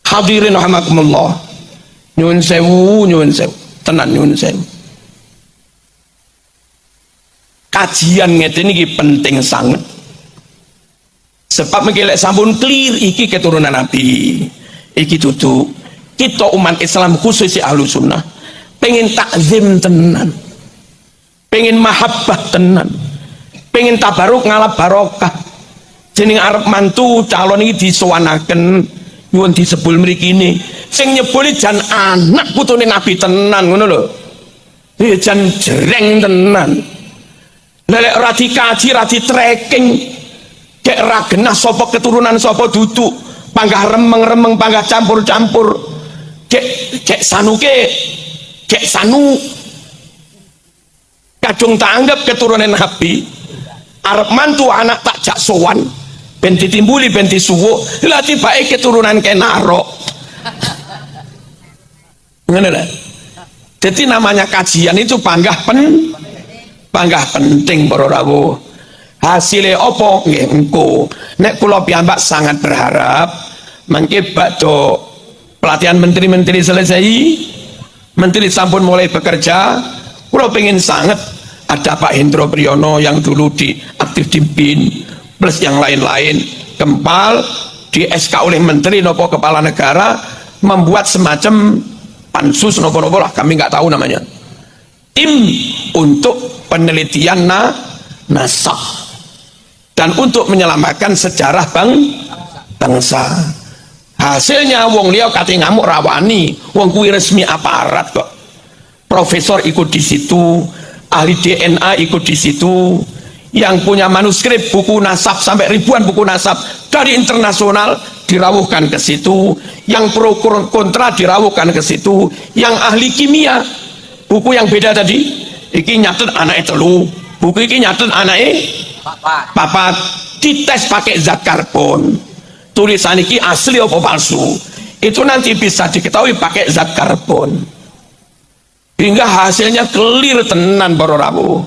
Hadirin rahimakumullah. Nyuwun sewu, tenan nyuwun sewu. Kajian ngeten iki penting sangat. Sebab menggelek sampun clear iki keturunan Nabi. Iki tutu kita umat Islam khusus ahlu sunnah pengen takzim tenan, pengen mahabbah tenan, pengen tabaruk ngalap barokah. Jeneng arep mantu calon iki disowanaken nyuwun disebul mriki ini. Sing nyebuli jan anak putune Nabi tenan ngono lho. Jan jereng tenan. Lelek ora dikaji, ora tracking, kek ra genah sapa keturunan sapa dudu, panggah remeng-remeng, panggah campur-campur. Kek sanu kadung tak anggap keturunan Nabi. Arep mantu anak tak jak sowan, ben ditimbuli ben disuwuk, lha tibake keturunan kenaro. Ngono lho. Jadi namanya kajian itu panggah penting para rawuh. Hasilnya apa nggih engko. Nek kula piyambak sangat berharap mangke badhe pelatihan menteri-menteri selesai, menteri sampun mulai bekerja, kula pengen sangat ada Pak Hendro Priyono yang dulu aktif di BIN plus yang lain-lain kempal di SK oleh menteri nopo kepala negara membuat semacam pansus nopo-nopo lah, kami nggak tahu namanya, tim untuk penelitian nasab dan untuk menyelamatkan sejarah bangsa. Hasilnya wong liya kate ngamuk rawani, wong kuwi resmi aparat kok. Profesor ikut di situ, ahli DNA ikut di situ, yang punya manuskrip buku nasab sampai ribuan buku nasab dari internasional dirawuhkan ke situ, yang pro kontra dirawuhkan ke situ, yang ahli kimia buku yang beda tadi iki nyatet anake telu, buku iki nyatet anake papat, dites pakai zat karbon, tulisan iki asli apa palsu, itu nanti bisa diketahui pakai zat karbon, hingga hasilnya clear tenan para rawuh.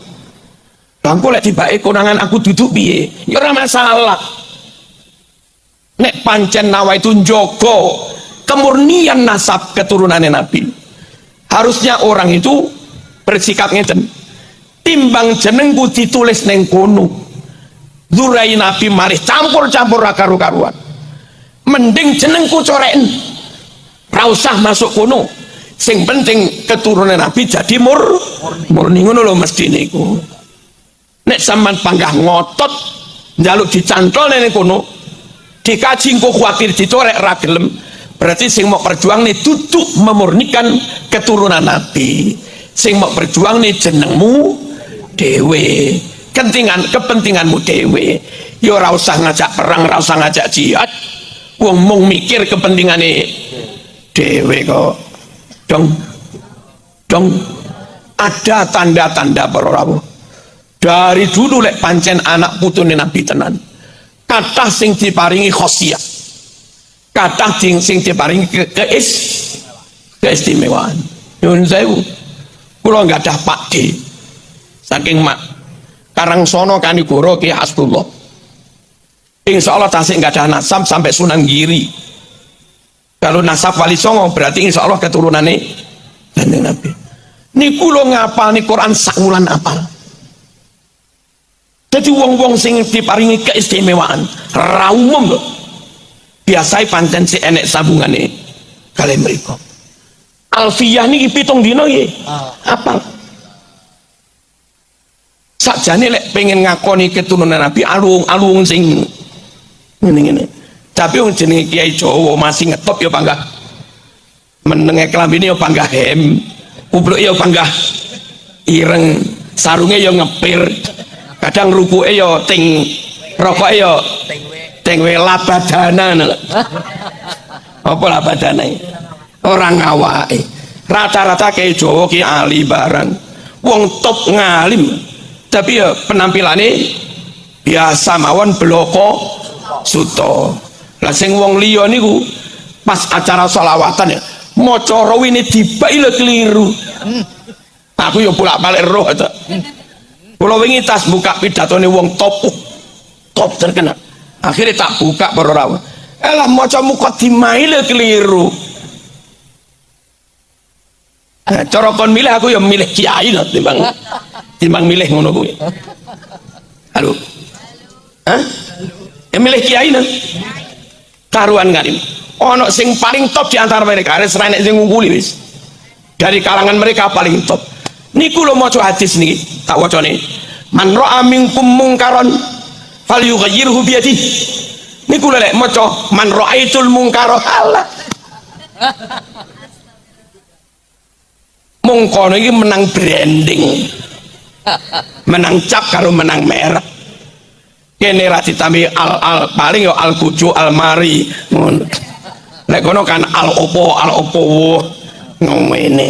Bangku lek tibake konangan aku duduk piye ya ora masalah. Nek pancen nawa itu njogo kemurnian nasab keturunan Nabi, harusnya orang itu bersikap ngeten, timbang jenengku ditulis neng kono zurai Nabi marih campur-campur karu-karuan, mending jenengku coreken ra usah masuk kono, sing penting keturunan Nabi jadi murni ngono lho mesti niku. Nek sampean panggah ngotot njaluk dicantol neng kono, dikaji engko kuwatir dicorek ra gelem, berarti sing mau perjuang nih duduk memurnikan keturunan Nabi, sing mau perjuang nih jenengmu dewe, kepentinganmu dewe, ya ora usah ngajak perang, ora usah ngajak jihad, wong mung mikir kepentingane dewe kok. dong ada tanda-tanda para rawuh dari dulu lek pancen anak putune Nabi tenan, kathah sing diparingi khosiyah, kathah sing diparingi keistimewaan. Nyuwun sewu, kula gadah pakde saking mak Karangsono Kanigoro Ki Hasbullah. Insya Allah tasik gadah nasab sampai Sunan Giri. Kalau nasab Wali Songo berarti insya Allah keturunannya Kanjeng Nabi. Niku lo ngapal nih Quran sakulan apal. Jadi wong-wong sing diparingi keistimewaan ra umum lho. Biasai pancen si enek sabungane kalian mriko. Alfiyah niki 7 dina nggih. Apal. Sakjane lek pengen ngakoni keturunan Nabi alung-alung sing ngene-ngene. Tapi wong jenenge Kiai Jawa masih ngetop ya panggah. Menenge klambine ya panggah hem. Kubluke ya panggah ireng, sarunge ya ngepir. Kadang rukuke ya ting, rokoke ya tengwe labadana. Apa labadana? Orang awake. Rata-rata Kiai Jawa ki ali barang. Wong top ngalim. Tapi ya penampilannya biasa mawon bloko suto. Lah sing wong liya niku pas acara sholawatan ya maca rawine dibai lho keliru. Aku ya bolak-balik roh ta. Kula wingi tas buka pidatone wong top terkenal. Akhirnya tak buka para rawuh. Elah maca mukadimah lho keliru. Nah, cara kon milih aku ya milih kiai lho timbang milih ngono kuwi. Halo. Hah? Ya milih kiai lho. Karuan ngalim. Ono sing paling top di antara mereka, wis ra nek sing ngungkuli wis. Dari kalangan mereka paling top. Niku lho maca hadis niki, tak wacane. Man ra'a minkum mungkaron falyughayyirhu bi yadihi. Niku lho lek maca man ra'aitul mungkara Allah. Mongkono iki menang branding. Menang cap karo menang merek. Kene ra ditambi al paling yo al kucu al mari ngono. Lek kono kan al opo ngomene.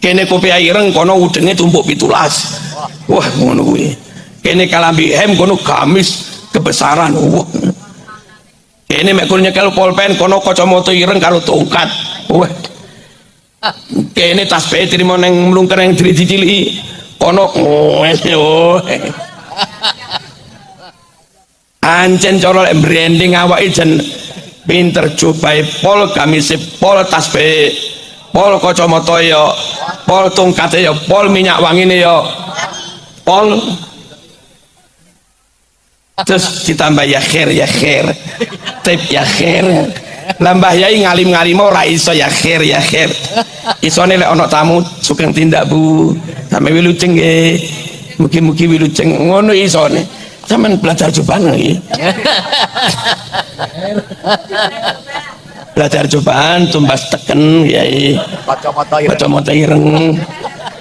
Kene kopi ireng kono udenge tumpuk 17. Wah ngono kuwi. Kene kalambi hem kono gamis kebesaran. Wah. Kene mek kono nyekel pulpen kono kacamata ireng karo tongkat. Wah. Kene tasbih trimo nang mlungker nang diciliki kono oh. Ancen cara branding awake jen pinter jubahe pol gamise pol tasbih pol kacamata ya pol tongkate ya pol minyak wangine ya pol terus ditambah ya khair tip ya khair lambah yai ngalim-ngalim ora iso ya khair isone lek ana tamu sugeng tindak Bu sampe wilujeng nggih mugi-mugi wilujeng ngono isone sampean belajar cobaan nggih belajar cobaan tumbas teken yai kacamata ireng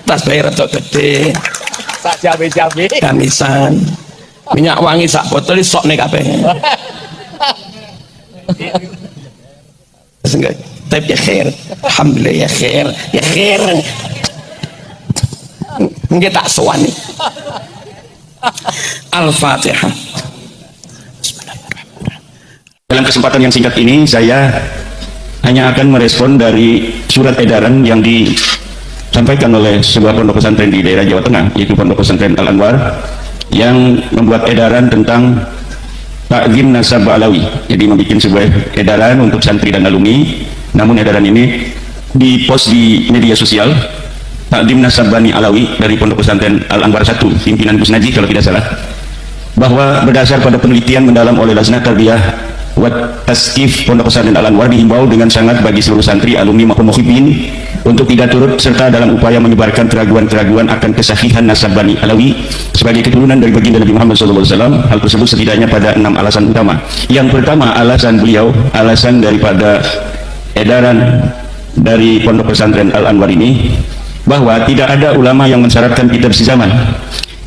tas bayar rada gede sak jabe-jabe gamisan minyak wangi sak botol sok nek kabeh tapi ya khair alhamdulillah ya khair nggih tak sowani Al-Fatihah. Dalam kesempatan yang singkat ini saya hanya akan merespon dari surat edaran yang disampaikan oleh sebuah pondok pesantren di daerah Jawa Tengah, yaitu Pondok Pesantren Al-Anwar, yang membuat edaran tentang takzim nasab Alawi. Jadi membuat sebuah edaran untuk santri dan alumni. Namun edaran ini dipost di media sosial. Takdim nasab Bani Alawi dari Pondok Pesantren Al-Anwar 1, pimpinan Gus Najih kalau tidak salah, bahwa berdasar pada penelitian mendalam oleh Lajnah Tarbiyah wa Taskif Pondok Pesantren Al-Anwar, dihimbau dengan sangat bagi seluruh santri, alumni maupun muhibbin untuk tidak turut serta dalam upaya menyebarkan keraguan-keraguan akan kesahihan nasab Bani Alawi sebagai keturunan dari baginda Nabi Muhammad SAW. Hal tersebut setidaknya pada 6 alasan utama. Yang pertama, alasan daripada edaran dari Pondok Pesantren Al-Anwar ini, bahwa tidak ada ulama yang mensyaratkan kitab sezaman.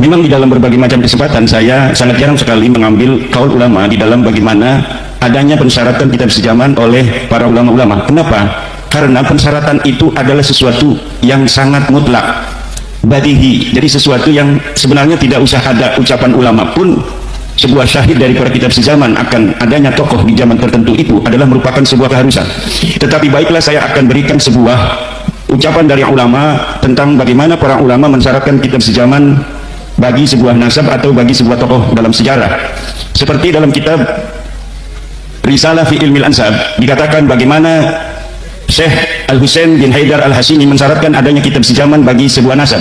Memang di dalam berbagai macam kesempatan saya sangat jarang sekali mengambil kaul ulama di dalam bagaimana adanya pensyaratan kitab sezaman oleh para ulama-ulama. Kenapa? karena persyaratan itu adalah sesuatu yang sangat mutlak, badihi. Jadi sesuatu yang sebenarnya tidak usah ada ucapan ulama pun, sebuah syahid dari para kitab sezaman akan adanya tokoh di zaman tertentu itu adalah merupakan sebuah keharusan. Tetapi baiklah, saya akan berikan sebuah ucapan dari ulama tentang bagaimana para ulama mensyaratkan kitab sezaman bagi sebuah nasab atau bagi sebuah tokoh dalam sejarah. Seperti dalam kitab Risalah fi Ilmil Ansab dikatakan bagaimana Syekh Al-Husain bin Haidar Al-Hashimi mensyaratkan adanya kitab sejaman bagi sebuah nasab.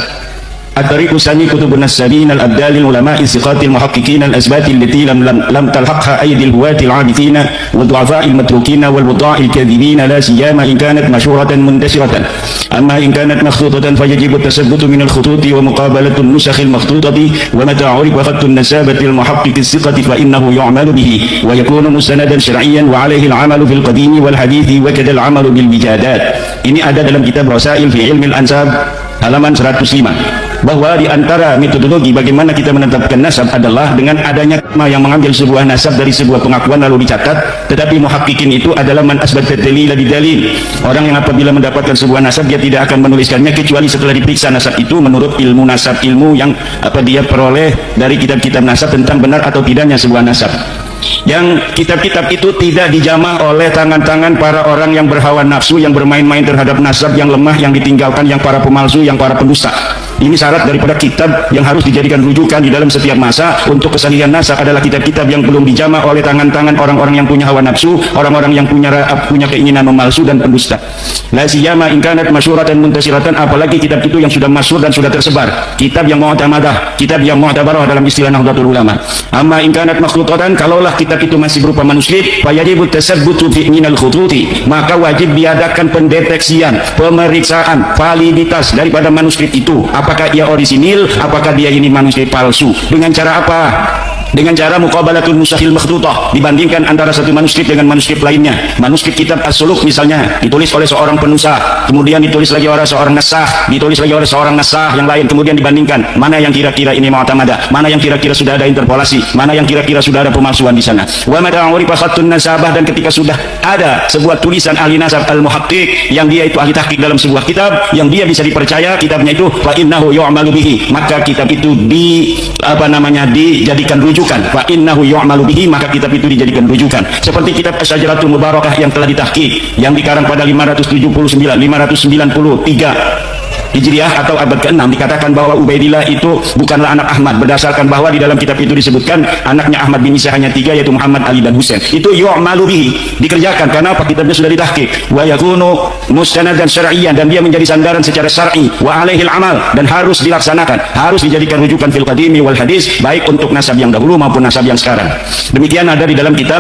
At-tariqu sani kutubun nasabin al-abdalil ulama'i siqatil muhaqqiqin al-asbatil lati lam talhaqha aydil huwatil abithina wa du'afa'il matrukina wal wuda'il kadhibina la siyama in kanat mashhuratan muntashiratan. Amma in kanat makhtutatan fayajibu at-tasabbutu min al-khututi wa muqabalatu an-nusakh al-makhtutati wa mata 'urifa khattu an-nasabati al-muhaqqiq as-siqati fa innahu yu'malu bihi wa yakunu mustanadan syar'iyyan wa 'alayhi al-'amalu fil qadimi wal hadithi wa kadha al-'amalu bil wijadat. Ini ada dalam kitab Rasail fi Ilmil Ansab halaman 105, bahwa di antara metodologi bagaimana kita menetapkan nasab adalah dengan adanya yang mengambil sebuah nasab dari sebuah pengakuan lalu dicatat. Tetapi muhaqqiqin itu adalah man asbata dalila bidalil, orang yang apabila mendapatkan sebuah nasab dia tidak akan menuliskannya kecuali setelah diperiksa nasab itu menurut ilmu nasab, ilmu yang dia peroleh dari kitab-kitab nasab tentang benar atau tidaknya sebuah nasab. Yang kitab-kitab itu tidak dijamah oleh tangan-tangan para orang yang berhawa nafsu, yang bermain-main terhadap nasab, yang lemah, yang ditinggalkan, yang para pemalsu, yang para pendusta. Ini syarat daripada kitab yang harus dijadikan rujukan di dalam setiap masa untuk kesahihan nasab adalah kitab-kitab yang belum dijamah oleh tangan-tangan orang-orang yang punya hawa nafsu, orang-orang yang punya keinginan memalsu dan pendusta. La siyama in kanat masyhuratan muntasiratan, apalagi kitab itu yang sudah masyhur dan sudah tersebar, kitab yang mu'tamadah, kitab yang mu'tabarah dalam istilah Nahdlatul Ulama. Amma in kanat makhtutatan, kalaulah kitab itu masih berupa manuskrip, fayajibu tasabbutu fi minal khututi, maka wajib diadakan pendeteksian, pemeriksaan validitas daripada manuskrip itu, apakah ia orisinil, apakah dia ini manuskrip palsu. Dengan cara apa? Dengan cara muqabalatul nusakhil makhtutah, dibandingkan antara satu manuskrip dengan manuskrip lainnya. Manuskrip kitab As-Suluk misalnya ditulis oleh seorang penusah, kemudian ditulis lagi oleh seorang nasah, ditulis lagi oleh seorang nasah yang lain, kemudian dibandingkan mana yang kira-kira ini mu'tamadah, mana yang kira-kira sudah ada interpolasi, mana yang kira-kira sudah ada pemalsuan di sana. Wa mata urifa khattun nasabah, dan ketika sudah ada sebuah tulisan ahli nasab al-muhaqqiq yang dia itu ahli tahqiq dalam sebuah kitab yang dia bisa dipercaya kitabnya itu, fa innahu yu'malu bihi, maka kitab itu dijadikan rujukan. Fa innahu yu'malu bihi, maka kitab itu dijadikan rujukan. Seperti kitab Asy-Syajaratul Mubarakah yang telah ditahqiq, yang dikarang pada 573 Hijriah atau abad ke-6, dikatakan bahwa Ubaidillah itu bukanlah anak Ahmad, berdasarkan bahwa di dalam kitab itu disebutkan anaknya Ahmad bin Isa hanya 3, yaitu Muhammad, Ali, dan Husain. Itu yu'malu bihi, dikerjakan karena apa? Kitabnya sudah ditahqiq. Wa yakunu mustanadan syar'iyyan, dan dia menjadi sandaran secara syar'i, wa alaihil amal, dan harus dilaksanakan, harus dijadikan rujukan fil qadimi wal hadis, baik untuk nasab yang dahulu maupun nasab yang sekarang. Demikian ada di dalam kitab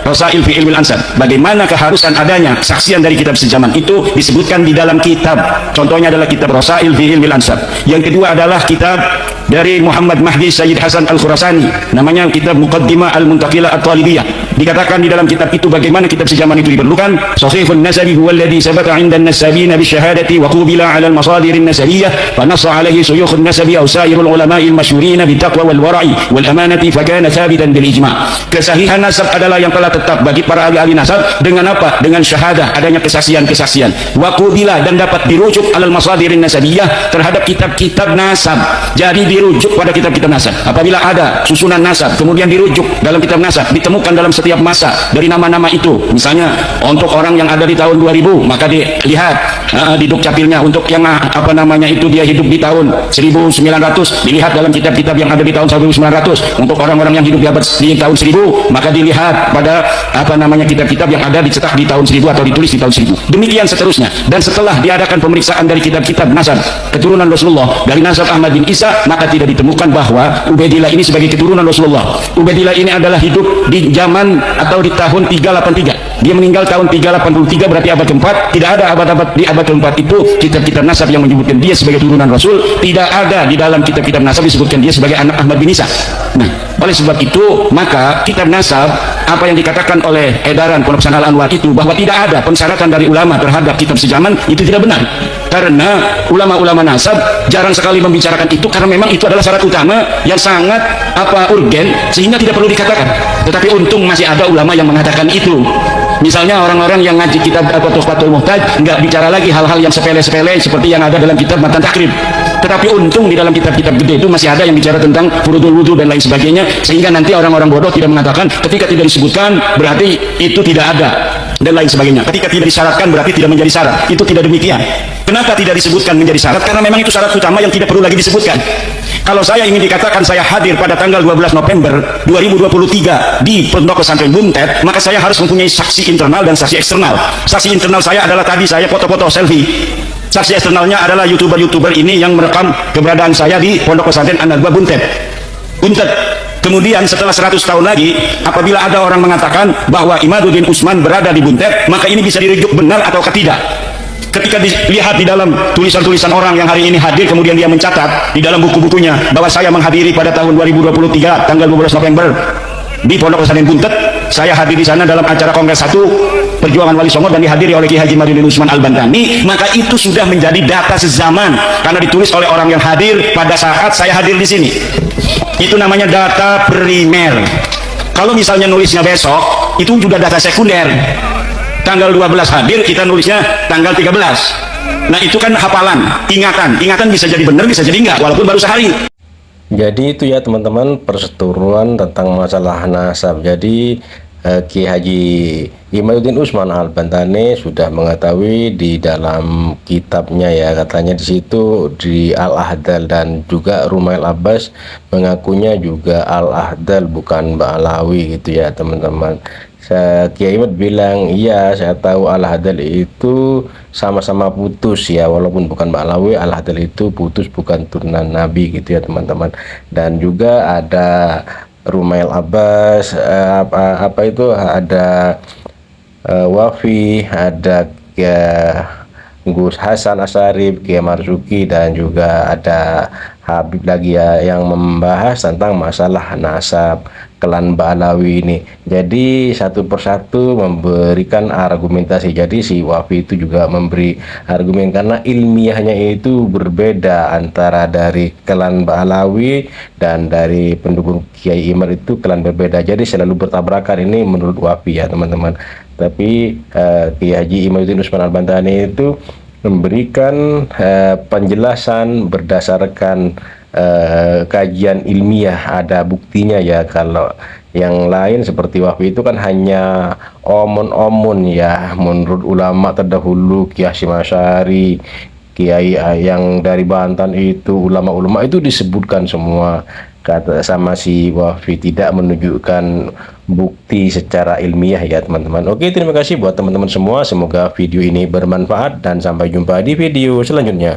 Rasail fi Ilmil Ansab, bagaimana keharusan adanya kesaksian dari kitab sejaman itu disebutkan di dalam kitab. Contohnya adalah kitab Rasail fi Ilmil Ansab. Yang kedua adalah kitab dari Muhammad Mahdi Sayyid Hasan Al-Khurasani, namanya kitab Muqaddimah Al-Muntaqilah At-Talibiyah. Dikatakan di dalam kitab itu bagaimana kitab sejaman itu diperlukan. Sahihun nasabi huwa alladhi sabata 'inda an-nasabina bisyahadati wa qubila 'ala al-masadir an-nasabiyyah fa nassa 'alayhi shuyukh an-nasabi aw sa'irul ulama'i al-masyhurin bitaqwa wal wara'i wal amanati fa kana thabitan bil ijma'. Kesahihan nasab adalah yang telah tetap bagi para ahli nasab dengan apa? Dengan syahadah, adanya kesaksian-kesaksian. Wa qubila, dan dapat dirujuk alal masadirin nasabiyah, terhadap kitab-kitab nasab. Jadi dirujuk pada kitab-kitab nasab. Apabila ada susunan nasab kemudian dirujuk dalam kitab nasab, ditemukan dalam setiap masa dari nama-nama itu. Misalnya untuk orang yang ada di tahun 2000, maka dilihat di dukcapilnya. Untuk yang itu dia hidup di tahun 1900, dilihat dalam kitab-kitab yang ada di tahun 1900. Untuk orang-orang yang hidup di tahun 1000, maka dilihat pada kitab-kitab yang ada dicetak di tahun 1000 atau ditulis di tahun 1000. Demikian seterusnya. Dan setelah diadakan pemeriksaan dari kitab-kitab nasab keturunan Rasulullah dari nasab Ahmad bin Isa, maka tidak ditemukan bahwa Ubaidillah ini sebagai keturunan Rasulullah. Ubaidillah ini adalah hidup di zaman atau di tahun 383. Dia meninggal tahun 383, berarti abad keempat. Tidak ada abad-abad di abad keempat itu kitab-kitab nasab yang menyebutkan dia sebagai turunan Rasul. Tidak ada di dalam kitab-kitab nasab disebutkan dia sebagai anak Ahmad bin Isa. Nah, oleh sebab itu maka kitab nasab, apa yang dikatakan oleh edaran Pondok Pesantren Al-Anwar itu bahwa tidak ada pensyaratan dari ulama terhadap kitab sejaman, itu tidak benar. Karena ulama-ulama nasab jarang sekali membicarakan itu, karena memang itu adalah syarat utama yang sangat urgen, sehingga tidak perlu dikatakan. Tetapi untung masih ada ulama yang mengatakan itu. Misalnya orang-orang yang ngaji kitab Tuhfatul Muhtaj nggak bicara lagi hal-hal yang sepele-sepele seperti yang ada dalam kitab Matan Takrib. Tetapi untung di dalam kitab-kitab gede itu masih ada yang bicara tentang furudul wudu dan lain sebagainya, sehingga nanti orang-orang bodoh tidak mengatakan ketika tidak disebutkan berarti itu tidak ada dan lain sebagainya. Ketika tidak disyaratkan berarti tidak menjadi syarat. Itu tidak demikian. Kenapa tidak disebutkan menjadi syarat? Karena memang itu syarat utama yang tidak perlu lagi disebutkan. Kalau saya ingin dikatakan saya hadir pada tanggal 12 November 2023 di Pondok Pesantren Buntet, maka saya harus mempunyai saksi internal dan saksi eksternal. Saksi internal saya adalah tadi saya foto-foto selfie. Saksi eksternalnya adalah YouTuber ini yang merekam keberadaan saya di Pondok Pesantren An-Nadwa Buntet. Kemudian setelah 100 tahun lagi, apabila ada orang mengatakan bahwa Imaduddin Usman berada di Buntet, maka ini bisa dirujuk benar atau tidak. Ketika dilihat di dalam tulisan-tulisan orang yang hari ini hadir, kemudian dia mencatat di dalam buku-bukunya bahwa saya menghadiri pada tahun 2023 tanggal 12 November di Pondok Pesantren Buntet, saya hadir di sana dalam acara Kongres 1 Perjuangan Wali Songo dan dihadiri oleh Ki Haji Imaduddin Usman Al-Bantani, maka itu sudah menjadi data sezaman karena ditulis oleh orang yang hadir pada saat saya hadir di sini. Itu namanya data primer. Kalau misalnya nulisnya besok, itu sudah data sekunder. Tanggal 12 hadir, kita nulisnya tanggal 13. Nah itu kan hafalan, ingatan bisa jadi benar, bisa jadi enggak, walaupun baru sehari. Jadi itu ya teman-teman, perseteruan tentang masalah nasab. Jadi Ki Haji Imaduddin Usman Al-Bantani sudah mengetahui di dalam kitabnya ya, katanya di situ di Al-Ahdal, dan juga Rumail Abbas mengakunya juga Al-Ahdal bukan Ba'alawi gitu ya teman-teman. Kiai Imad bilang iya, saya tahu Al-Ahdal itu sama-sama putus ya, walaupun bukan Ba'alawi. Al-Ahdal itu putus, bukan turunan Nabi gitu ya teman-teman. Dan juga ada Rumail Abbas, apa itu, ada Wafi, ada Gus Hasan Asarif, Kiai Marzuki, dan juga ada Habib lagi ya yang membahas tentang masalah nasab klan Ba'alawi ini. Jadi satu persatu memberikan argumentasi. Jadi si Wafi itu juga memberi argumen karena ilmiahnya itu berbeda antara dari klan Ba'alawi dan dari pendukung Kiai Imar itu klan berbeda. Jadi selalu bertabrakan, ini menurut Wafi ya teman-teman. Tapi Kiai Haji Imaduddin Usman Al-Bantani itu memberikan penjelasan berdasarkan kajian ilmiah, ada buktinya ya. Kalau yang lain seperti Wafi itu kan hanya omon-omon ya. Menurut ulama terdahulu, Kiai Hasyim Asy'ari, Kiai yang dari Banten itu, ulama-ulama itu disebutkan semua. Kata sama si Wafi, tidak menunjukkan bukti secara ilmiah ya teman-teman. Oke, terima kasih buat teman-teman semua, semoga video ini bermanfaat dan sampai jumpa di video selanjutnya.